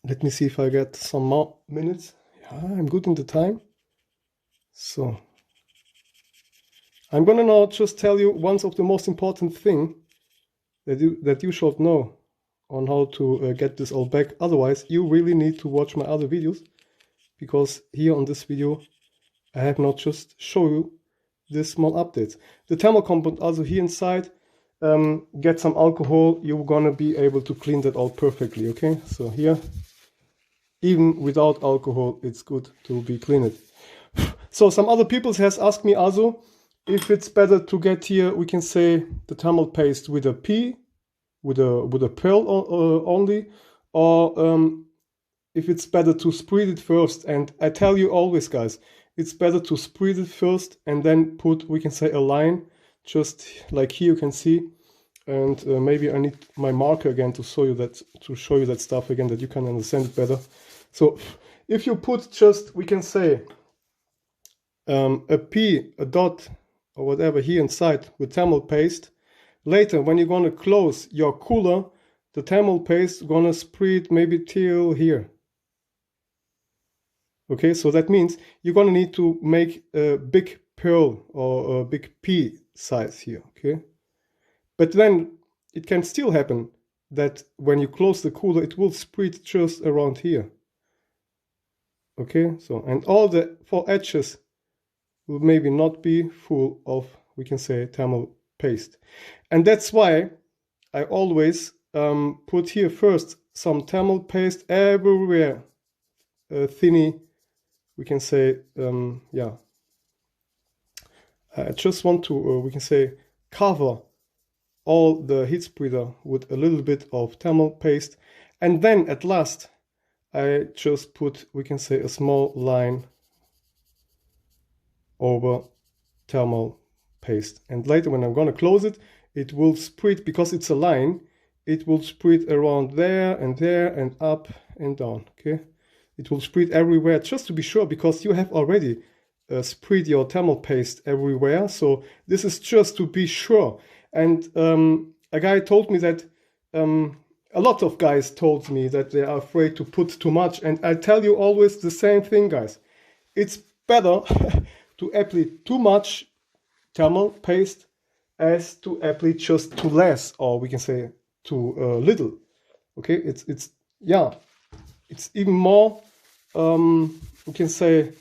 Let me see if I get some more minutes. Yeah, I'm good in the time. So I'm gonna now just tell you one of the most important thing that you should know on how to get this all back. Otherwise, you really need to watch my other videos, because here on this video, I have not just show you this small updates. The thermal compound also here inside. Get some alcohol. You're gonna be able to clean that all perfectly. Okay, so here, even without alcohol, it's good to be cleaned. So some other people has asked me also if it's better to get here, we can say, the thermal paste with a P, with a pearl only, or if it's better to spread it first. And I tell you always, guys, it's better to spread it first and then put, we can say, a line, just like here you can see. And maybe I need my marker again to show you that stuff again, that you can understand it better. So if you put just, we can say, a P, a dot, or whatever here inside with thermal paste, later when you're gonna close your cooler, the thermal paste gonna spread maybe till here. Okay, so that means you're gonna need to make a big pearl or a big P size here. Okay, but then it can still happen that when you close the cooler, it will spread just around here. Okay, so, and all the 4 edges will maybe not be full of, we can say, thermal paste. And that's why I always put here first some thermal paste everywhere, thinny, we can say, yeah. I just want to, we can say, cover all the heat spreader with a little bit of thermal paste. And then at last, I just put, we can say, a small line over thermal paste. And later when I'm gonna close it, it will spread, because it's a line, it will spread around there and up and down. Okay, it will spread everywhere, just to be sure, because you have already spread your thermal paste everywhere. So this is just to be sure. And a guy told me that a lot of guys told me that they are afraid to put too much, and I tell you always the same thing, guys. It's better to apply too much thermal paste as to apply just too less, or we can say too little. Okay, it's yeah, it's even more we can say,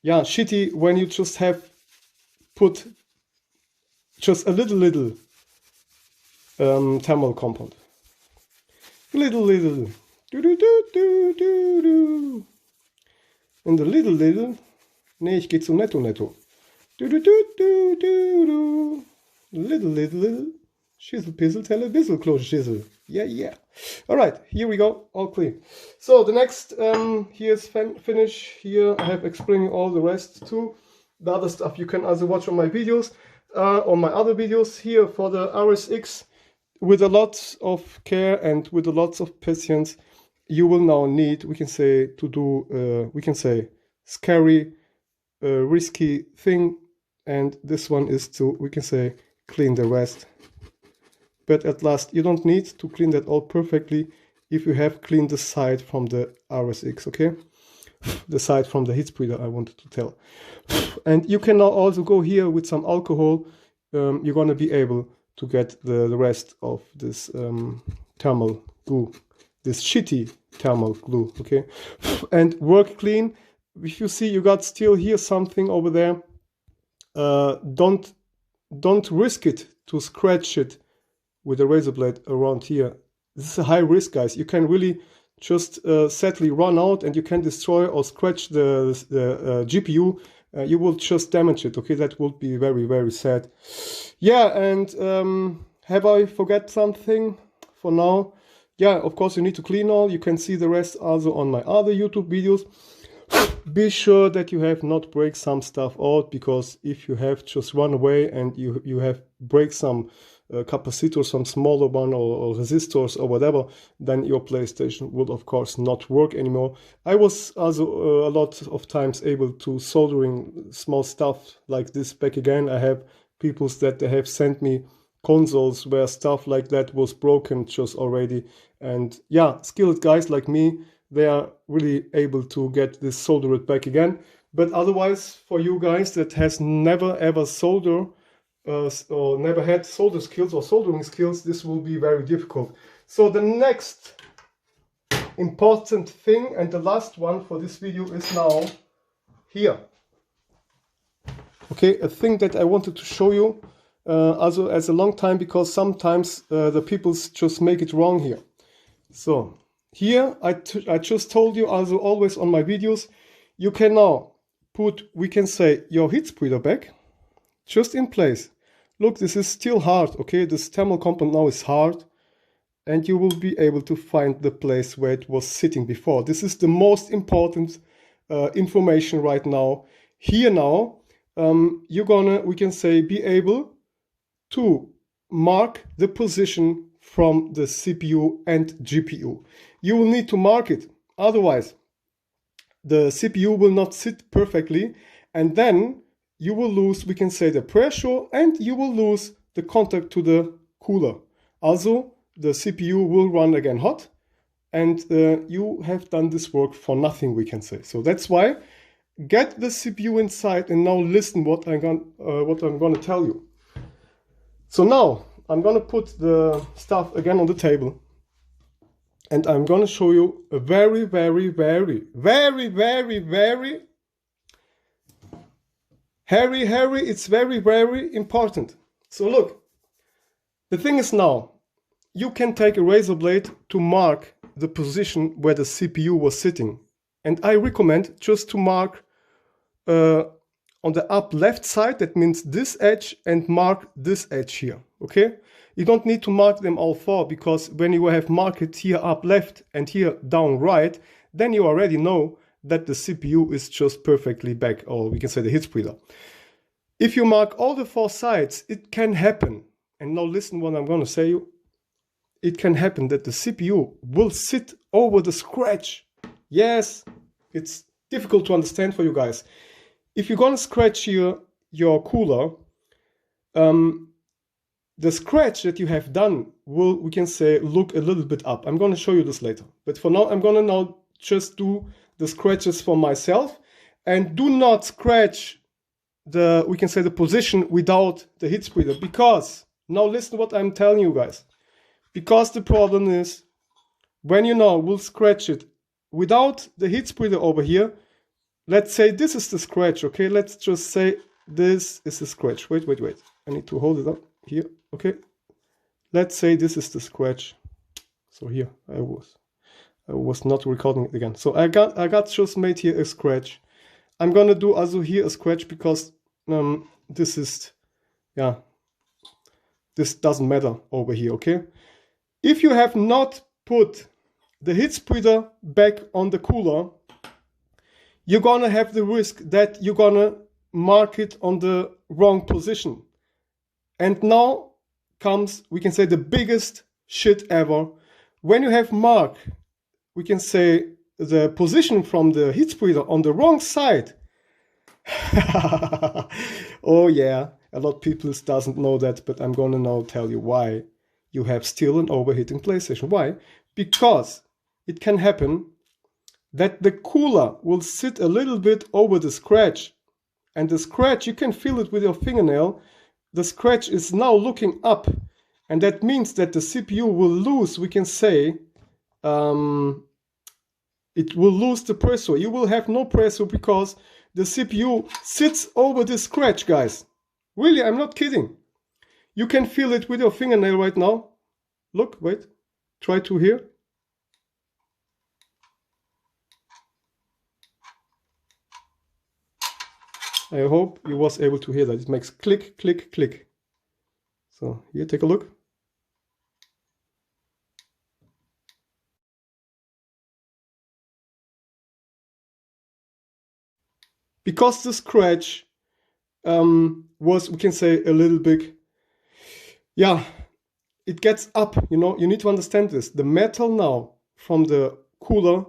yeah, shitty when you just have put just a little thermal compound. Little. Do do do do do do. In the little. Nee, ich gehe zu netto. Do do do do do do. Little. Shizzle pizzle tell a bizzle close shizzle. Yeah. Alright, here we go, all clean. So the next here's finish. Here I have explaining all the rest too. The other stuff you can also watch on my videos, on my other videos. Here for the RSX, with a lot of care and with a lot of patience, you will now need, we can say, to do, we can say, scary, risky thing. And this one is to, we can say, clean the rest. But at last, you don't need to clean that all perfectly if you have cleaned the side from the RSX, okay? The side from the heat spreader, I wanted to tell. And you can now also go here with some alcohol. You're going to be able to get the rest of this thermal glue, this shitty thermal glue, okay? And work clean. If you see you got still here something over there, don't risk it to scratch it with a razor blade around here. This is a high risk, guys. You can really just sadly run out and you can destroy or scratch the GPU. You will just damage it, okay? That would be very, very sad. Yeah, and have I forgot something for now? Yeah, of course you need to clean all. You can see the rest also on my other YouTube videos. Be sure that you have not break some stuff out, because if you have just run away and you have break some capacitor, some smaller one, or resistors or whatever, then your PlayStation will of course not work anymore. I was also a lot of times able to soldering small stuff like this back again. I have people that they have sent me consoles where stuff like that was broken just already, and yeah, skilled guys like me, they are really able to get this soldered back again. But otherwise, for you guys that has never ever solder or never had solder skills or soldering skills, this will be very difficult. So the next important thing and the last one for this video is now here. Okay, a thing that I wanted to show you also as a long time, because sometimes the people just make it wrong here. So here I just told you also always on my videos, you can now put, we can say, your heat spreader back just in place. Look, this is still hard, okay? This thermal compound now is hard, and you will be able to find the place where it was sitting before. This is the most important information right now. Here now, you're gonna, we can say, be able to mark the position from the CPU and GPU. You will need to mark it, otherwise the CPU will not sit perfectly, and then you will lose, we can say, the pressure, and you will lose the contact to the cooler. Also, the CPU will run again hot, and you have done this work for nothing, we can say. So that's why, get the CPU inside and now listen what I'm gonna tell you. So now I'm gonna put the stuff again on the table, and I'm gonna show you a very Harry, it's very important. So look, the thing is now, you can take a razor blade to mark the position where the CPU was sitting. And I recommend just to mark on the up left side, that means this edge, and mark this edge here, okay? You don't need to mark them all four, because when you have marked it here up left and here down right, then you already know that the CPU is just perfectly back, or we can say the heat spreader. If you mark all the four sides, it can happen, and now listen what I'm going to say you, it can happen that the CPU will sit over the scratch. Yes, it's difficult to understand for you guys. If you're going to scratch here your cooler, the scratch that you have done will, we can say, look a little bit up. I'm going to show you this later. But for now, I'm going to now just do the scratches for myself, and do not scratch the, we can say, the position without the heat spreader, because now listen what I'm telling you guys, because the problem is when you now will scratch it without the heat spreader over here, let's say this is the scratch, okay, let's just say this is a scratch. Wait. I need to hold it up here. Okay. Let's say this is the scratch. So here I was not recording it again. So I got just made here a scratch. I'm gonna do also here a scratch because this is, yeah, this doesn't matter over here. Okay. If you have not put the heat spreader back on the cooler, you're gonna have the risk that you're gonna mark it on the wrong position. And now comes, we can say, the biggest shit ever. When you have marked, we can say, the position from the heat spreader on the wrong side. Oh yeah, a lot of people doesn't know that, but I'm gonna now tell you why you have still an overheating PlayStation. Why? Because it can happen that the cooler will sit a little bit over the scratch, and the scratch, you can feel it with your fingernail. The scratch is now looking up, and that means that the CPU will lose, we can say, it will lose the pressure. You will have no pressure because the CPU sits over the scratch, guys. Really, I'm not kidding. You can feel it with your fingernail right now. Look, wait, try to hear. I hope you was able to hear that. It makes click, click, click. So here, take a look. Because the scratch was, we can say, a little bit, yeah, it gets up, you know, you need to understand this. The metal now from the cooler,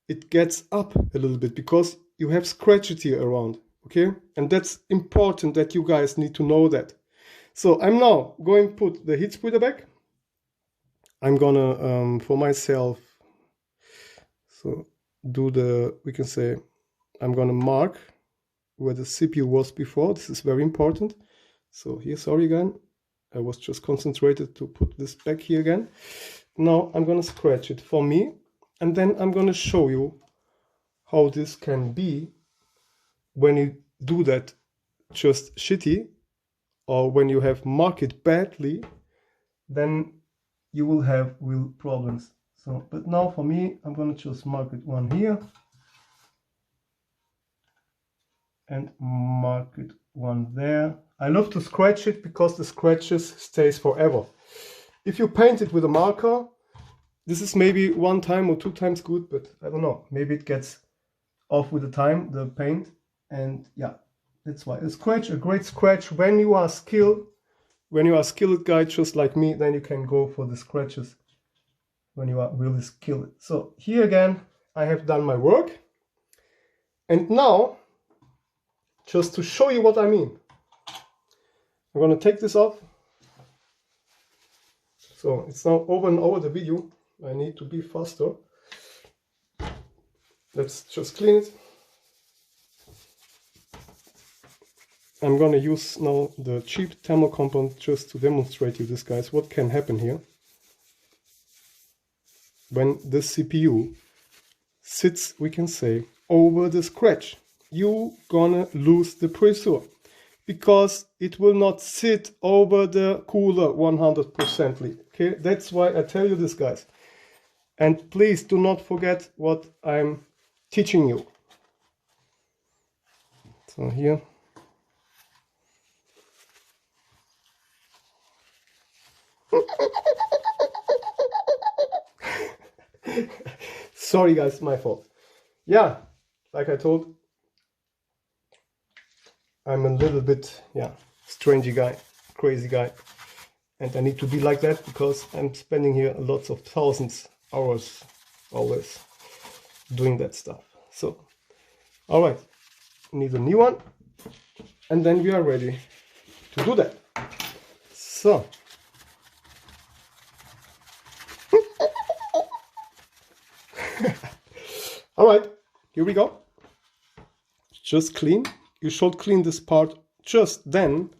it gets up a little bit because you have scratches here around, okay? And that's important that you guys need to know that. So I'm now going to put the heat spreader back. I'm gonna, for myself, so do the, we can say, I'm gonna mark where the CPU was before. This is very important. So here, sorry again, I was just concentrated to put this back here again. Now I'm gonna scratch it for me, and then I'm gonna show you how this can be when you do that just shitty, or when you have marked it badly, then you will have real problems. So, but now for me, I'm gonna just mark it one here and mark it one there. I love to scratch it because the scratches stays forever. If you paint it with a marker, this is maybe 1 time or 2 times good, but I don't know, maybe it gets off with the time, the paint, and yeah, that's why a scratch, a great scratch. When you are skilled, guy just like me, then you can go for the scratches when you are really skilled. So here again, I have done my work, and now, just to show you what I mean, I'm gonna take this off. So it's now over and over the video. I need to be faster. Let's just clean it. I'm gonna use now the cheap thermal compound just to demonstrate you this, guys, what can happen here when the CPU sits, we can say, over the scratch. You gonna lose the pressure because it will not sit over the cooler 100%. Okay, that's why I tell you this, guys. And please do not forget what I'm teaching you. So here. Sorry guys, my fault. Yeah, like I told, I'm a little bit, yeah, strange guy, crazy guy, and I need to be like that because I'm spending here lots of thousands hours always doing that stuff. So, all right, need a new one, and then we are ready to do that. So, all right, here we go. Just clean. You should clean this part just then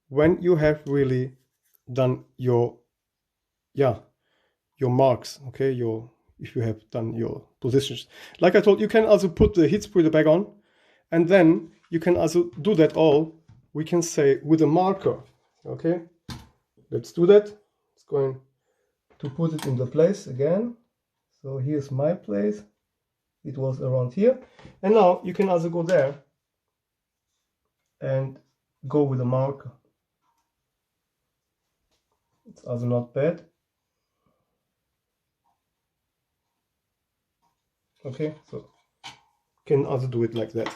when you have really done your, yeah, your marks, okay, if you have done your positions. Like I told, you can also put the heat spreader back on, And then you can also do that all, we can say, with a marker. Okay, let's do that. It's going to put it in the place again. So here's my place. It was around here. And now you can also go there and go with a marker. It's also not bad. Okay, so you can also do it like that.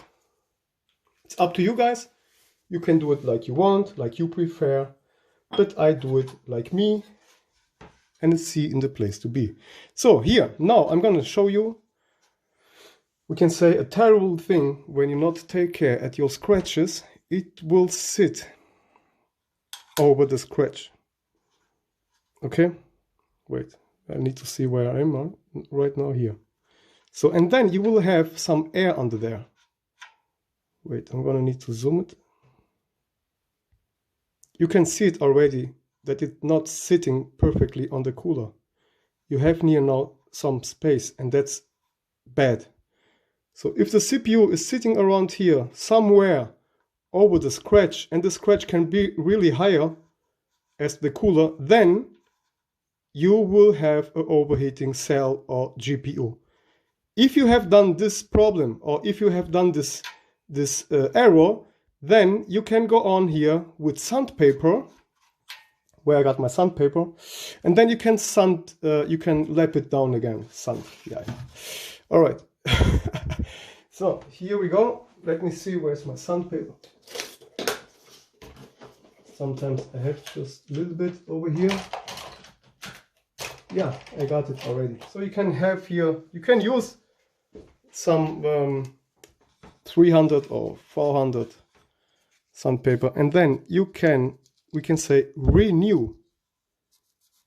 It's up to you guys. You can do it like you want, like you prefer, but I do it like me, and it's C in the place to be. So here, now I'm gonna show you, we can say, a terrible thing when you not take care at your scratches. It will sit over the scratch. Okay, wait, I need to see where I am right now here. So, and then you will have some air under there. Wait, I'm gonna need to zoom it. You can see it already, that it's not sitting perfectly on the cooler. You have near now some space, and that's bad. So if the CPU is sitting around here, somewhere over the scratch, and the scratch can be really higher as the cooler, then you will have an overheating cell or GPU. If you have done this problem, or if you have done this error, then you can go on here with sandpaper, where I got my sandpaper, and then you can you can lap it down again. Sand, yeah. All right. So here we go. Let me see, where's my sandpaper. Sometimes I have just a little bit over here. Yeah, I got it already. So you can have here, you can use some 300 or 400 sandpaper, and then you can, we can say, renew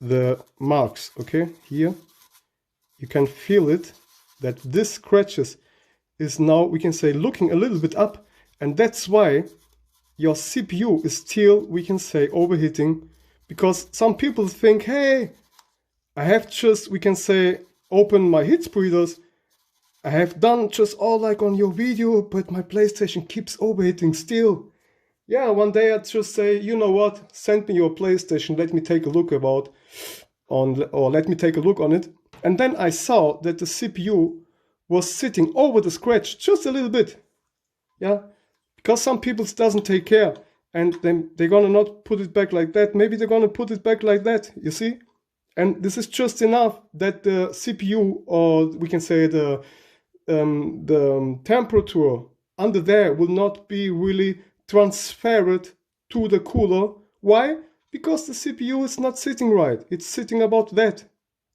the marks. Okay, here you can feel it, that this scratches is now, we can say, looking a little bit up, and that's why your CPU is still, we can say, overheating, because some people think, hey, I have just, we can say, open my heat spreaders, I have done just all like on your video, but my PlayStation keeps overheating still. Yeah, one day I'd just say, you know what, send me your PlayStation, let me take a look let me take a look on it. And then I saw that the CPU was sitting over the scratch just a little bit. Yeah, because some people doesn't take care, and then they're gonna not put it back like that. Maybe they're gonna put it back like that, you see? And this is just enough that the CPU, or we can say the temperature under there, will not be really transferred to the cooler. Why? Because the CPU is not sitting right. It's sitting about that.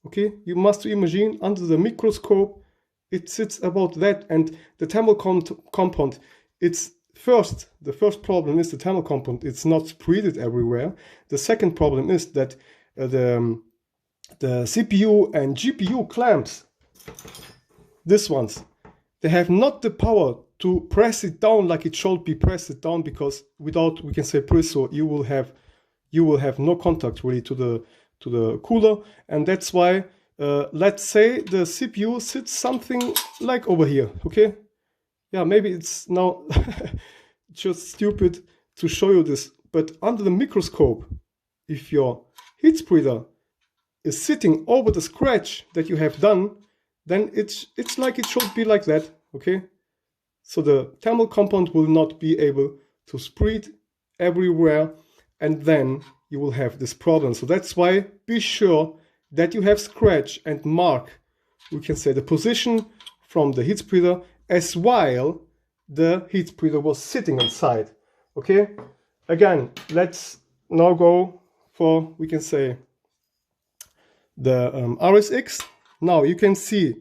Okay, you must imagine under the microscope, it sits about that, and the thermal compound, it's the first problem is the thermal compound. It's not spreaded everywhere. The second problem is that the CPU and GPU clamps, these ones, they have not the power to press it down like it should be pressed down, because without, we can say, pressure, you will have no contact really to the cooler. And that's why let's say the CPU sits something like over here. Okay, yeah, maybe it's now just stupid to show you this, but under the microscope, if your heat spreader is sitting over the scratch that you have done, then it's like it should be like that. Okay, so the thermal compound will not be able to spread everywhere, and then you will have this problem. So that's why be sure that you have scratch and mark, we can say, the position from the heat spreader as while the heat spreader was sitting inside. Okay, again, let's now go for, we can say, the RSX. Now you can see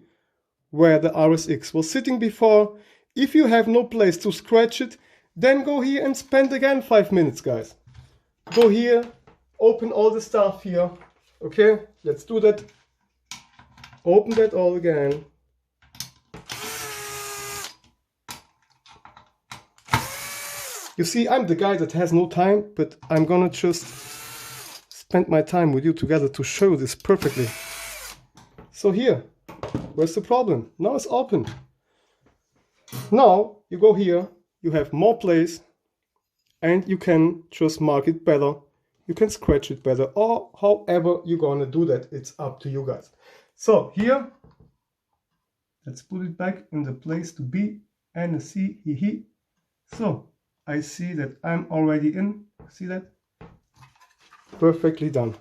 where the RSX was sitting before. If you have no place to scratch it, then go here and spend again 5 minutes, guys. Go here, open all the stuff here. Okay, let's do that. Open that all again. You see, I'm the guy that has no time, but I'm gonna just spend my time with you together to show this perfectly. So here, where's the problem? Now it's open. Now you go here, you have more place, and you can just mark it better. You can scratch it better, or however you're gonna do that, it's up to you guys. So here, let's put it back in the place to be, NSC, hee. So I see that I'm already in, see that? Perfectly done.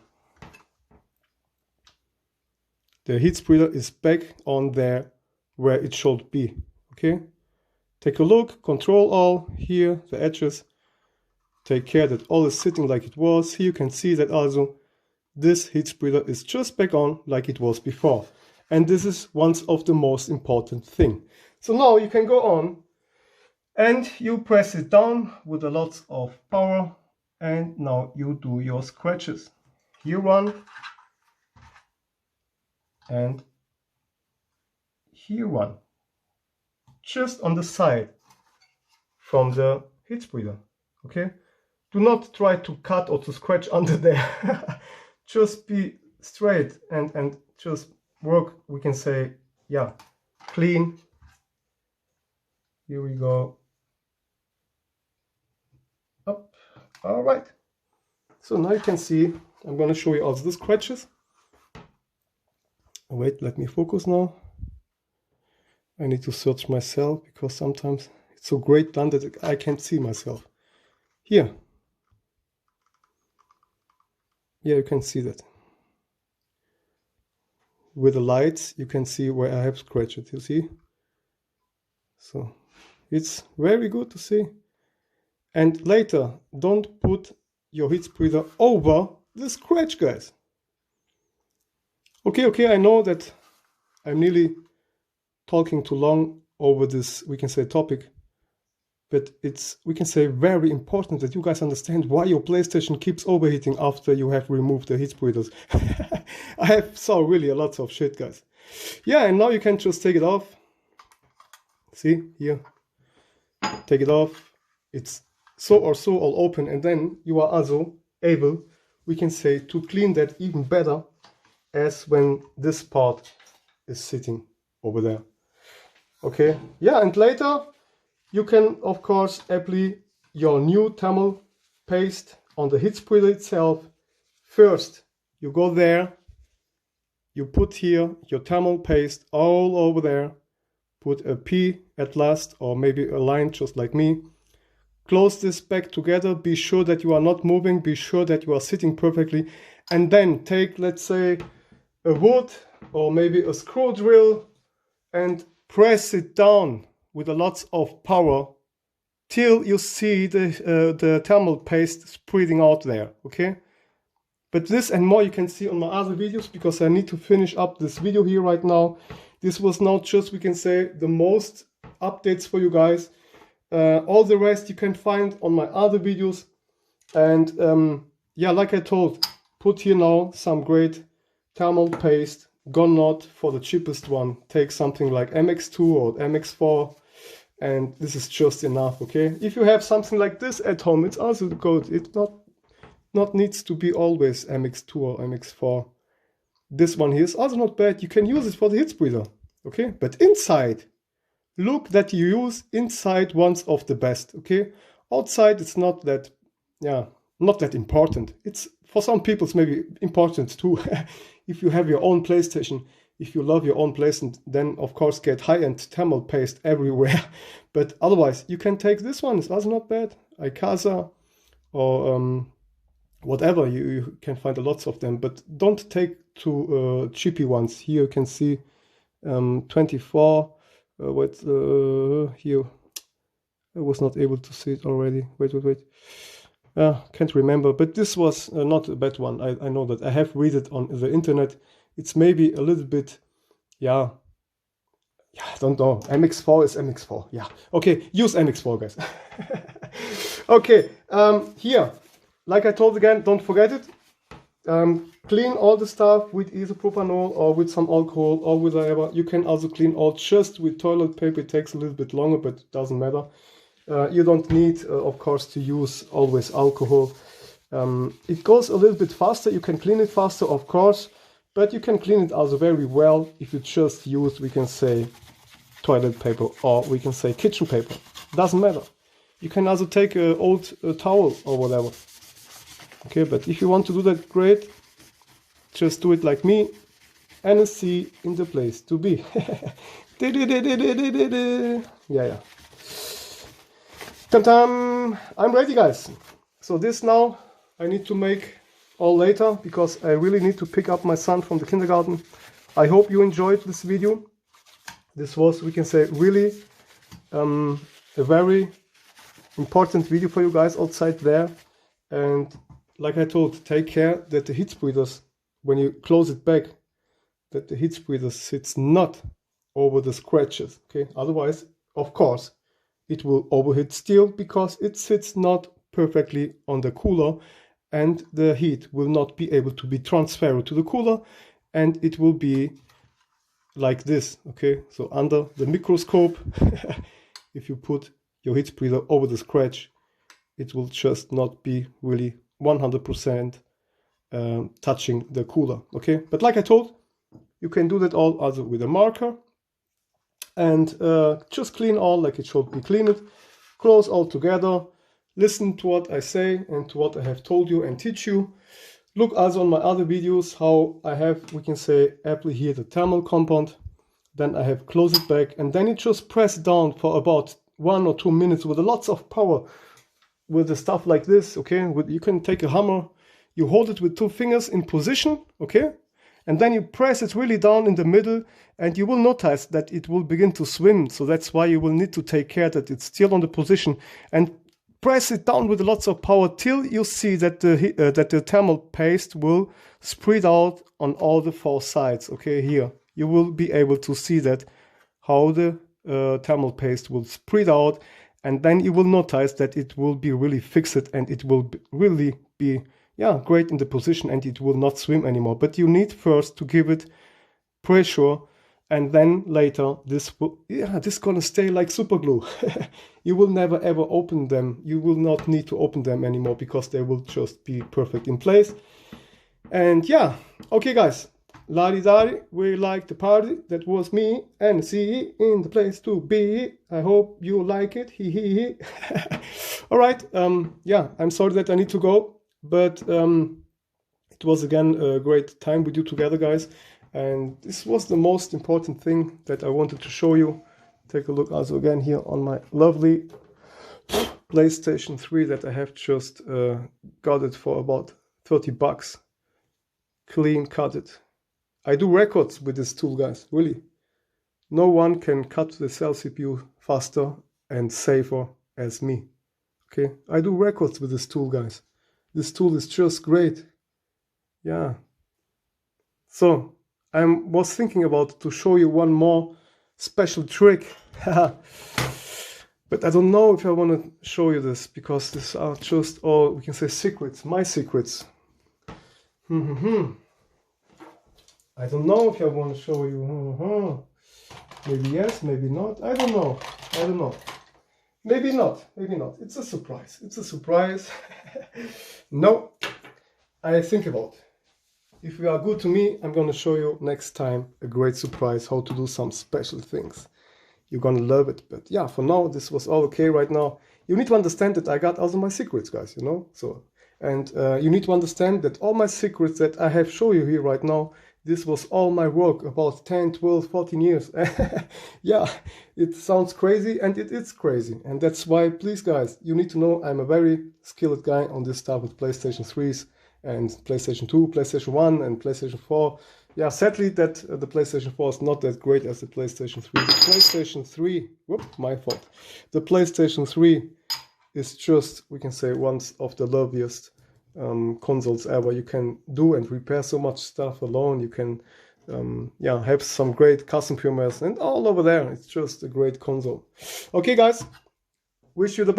The heat spreader is back on there where it should be, okay? Take a look, control all, here, the edges. Take care that all is sitting like it was. Here you can see that also this heat spreader is just back on like it was before. And this is one of the most important thing. So now you can go on and you press it down with a lot of power, and now you do your scratches. Here one and here one. Just on the side from the heat spreader, okay? Do not try to cut or to scratch under there. Just be straight and just work, we can say, yeah, clean. Here we go. Up. All right. So now you can see, I'm going to show you also the scratches. Wait, let me focus now. I need to search myself because sometimes it's so great done that I can't see myself. Here. Yeah, you can see that. With the lights, you can see where I have scratched it, you see? So, it's very good to see. And later, don't put your heat spreader over the scratch, guys. Okay, I know that I'm nearly talking too long over this, we can say, topic. But it's, we can say, very important that you guys understand why your PlayStation keeps overheating after you have removed the heat spreaders. I have saw really a lot of shit, guys. Yeah, and now you can just take it off. See, here. Take it off. It's so or so all open, and then you are also able, we can say, to clean that even better as when this part is sitting over there. Okay, yeah, and later you can, of course, apply your new thermal paste on the heat spreader itself. First, you go there, you put here your thermal paste all over there, put a P at last, or maybe a line just like me. Close this back together, be sure that you are not moving, be sure that you are sitting perfectly, and then take, let's say, a wood or maybe a screw drill and press it down with a lot of power till you see the thermal paste spreading out there, okay? But this and more you can see on my other videos, because I need to finish up this video here right now. This was not just, we can say, the most updates for you guys. All the rest you can find on my other videos. And yeah, like I told, put here now some great thermal paste. Go not for the cheapest one. Take something like MX2 or MX4. And this is just enough, okay? If you have something like this at home, it's also good. It not needs to be always MX2 or MX4. This one here is also not bad. You can use it for the heat spreader, okay? But inside, look that you use inside ones of the best, okay? Outside, it's not that, yeah, not that important. It's, for some people, it's maybe important too. If you have your own PlayStation, if you love your own PlayStation, then of course get high-end thermal paste everywhere. But otherwise, you can take this one. It's also not bad. Icasa or whatever. You can find lots of them. But don't take too cheapy ones. Here you can see 24. Here I was not able to see it already. Wait. Can't remember, but this was not a bad one. I know that. I have read it on the internet. It's maybe a little bit, yeah, I don't know. MX4 is MX4. Yeah, okay, use MX4, guys. Okay, here, like I told again, don't forget it. Clean all the stuff with isopropanol or with some alcohol or with whatever. You can also clean all just with toilet paper. It takes a little bit longer, but it doesn't matter. You don't need, of course, to use always alcohol. It goes a little bit faster. You can clean it faster, of course, but you can clean it also very well if you just use, we can say, toilet paper, or we can say kitchen paper. Doesn't matter. You can also take an old towel or whatever. Okay, but if you want to do that, great. Just do it like me. NSC in the place to be. Yeah. Tam-tam! I'm ready, guys. So this now I need to make all later because I really need to pick up my son from the kindergarten. I hope you enjoyed this video. This was, we can say, really a very important video for you guys outside there. And like I told, take care that the heat spreaders, when you close it back, that the heat spreader sits not over the scratches. Okay, otherwise, of course, it will overheat steel because it sits not perfectly on the cooler, and the heat will not be able to be transferred to the cooler, and it will be like this. Okay, so under the microscope, if you put your heat spreader over the scratch, it will just not be really 100% touching the cooler. Okay, but like I told, you can do that all also with a marker, and just clean all like it should be cleaned, close all together, listen to what I say and to what I have told you and teach you. Look also on my other videos how I have, we can say, apply here the thermal compound, then I have close it back, and then you just press down for about 1 or 2 minutes with lots of power with the stuff like this. Okay, you can take a hammer, you hold it with 2 fingers in position, okay, and then you press it really down in the middle, and you will notice that it will begin to swim. So that's why you will need to take care that it's still on the position, and press it down with lots of power till you see that the thermal paste will spread out on all the 4 sides. Okay, here you will be able to see that how the thermal paste will spread out, and then you will notice that it will be really fixed, and it will really be great in the position, and it will not swim anymore. But you need first to give it pressure, and then later this will, this gonna stay like super glue. You will never ever open them. You will not need to open them anymore because they will just be perfect in place. And yeah, okay guys, la-di-da-di, we like the party. That was me and C in the place to be. I hope you like it. He. All right, yeah, I'm sorry that I need to go, but it was again a great time with you together, guys. And this was the most important thing that I wanted to show you. Take a look also again here on my lovely PlayStation 3 that I have just got it for about 30 bucks. Clean cut it. I do records with this tool, guys, really. No one can cut the cell CPU faster and safer as me. Okay, I do records with this tool, guys. This tool is just great. Yeah. So I was thinking about to show you one more special trick. But I don't know if I want to show you this because these are just all, we can say, secrets, my secrets. I don't know if I want to show you. Maybe yes, maybe not. I don't know. Maybe not. It's a surprise. It's a surprise. No, I think about it. If you are good to me, I'm going to show you next time a great surprise, how to do some special things. You're going to love it. But yeah, for now, this was all okay right now. You need to understand that I got also my secrets, guys, you know. So, and you need to understand that all my secrets that I have shown you here right now, this was all my work about 10, 12, 14 years. Yeah, it sounds crazy, and it is crazy. And that's why, please, guys, you need to know I'm a very skilled guy on this stuff with PlayStation 3s. And PlayStation 2, PlayStation 1 and PlayStation 4. Yeah, sadly that the PlayStation 4 is not that great as the PlayStation 3. The PlayStation 3, whoop, my fault. The PlayStation 3 is just, we can say, one of the loveliest consoles ever. You can do and repair so much stuff alone. You can have some great custom firmwares and all over there. It's just a great console. Okay guys, wish you the best.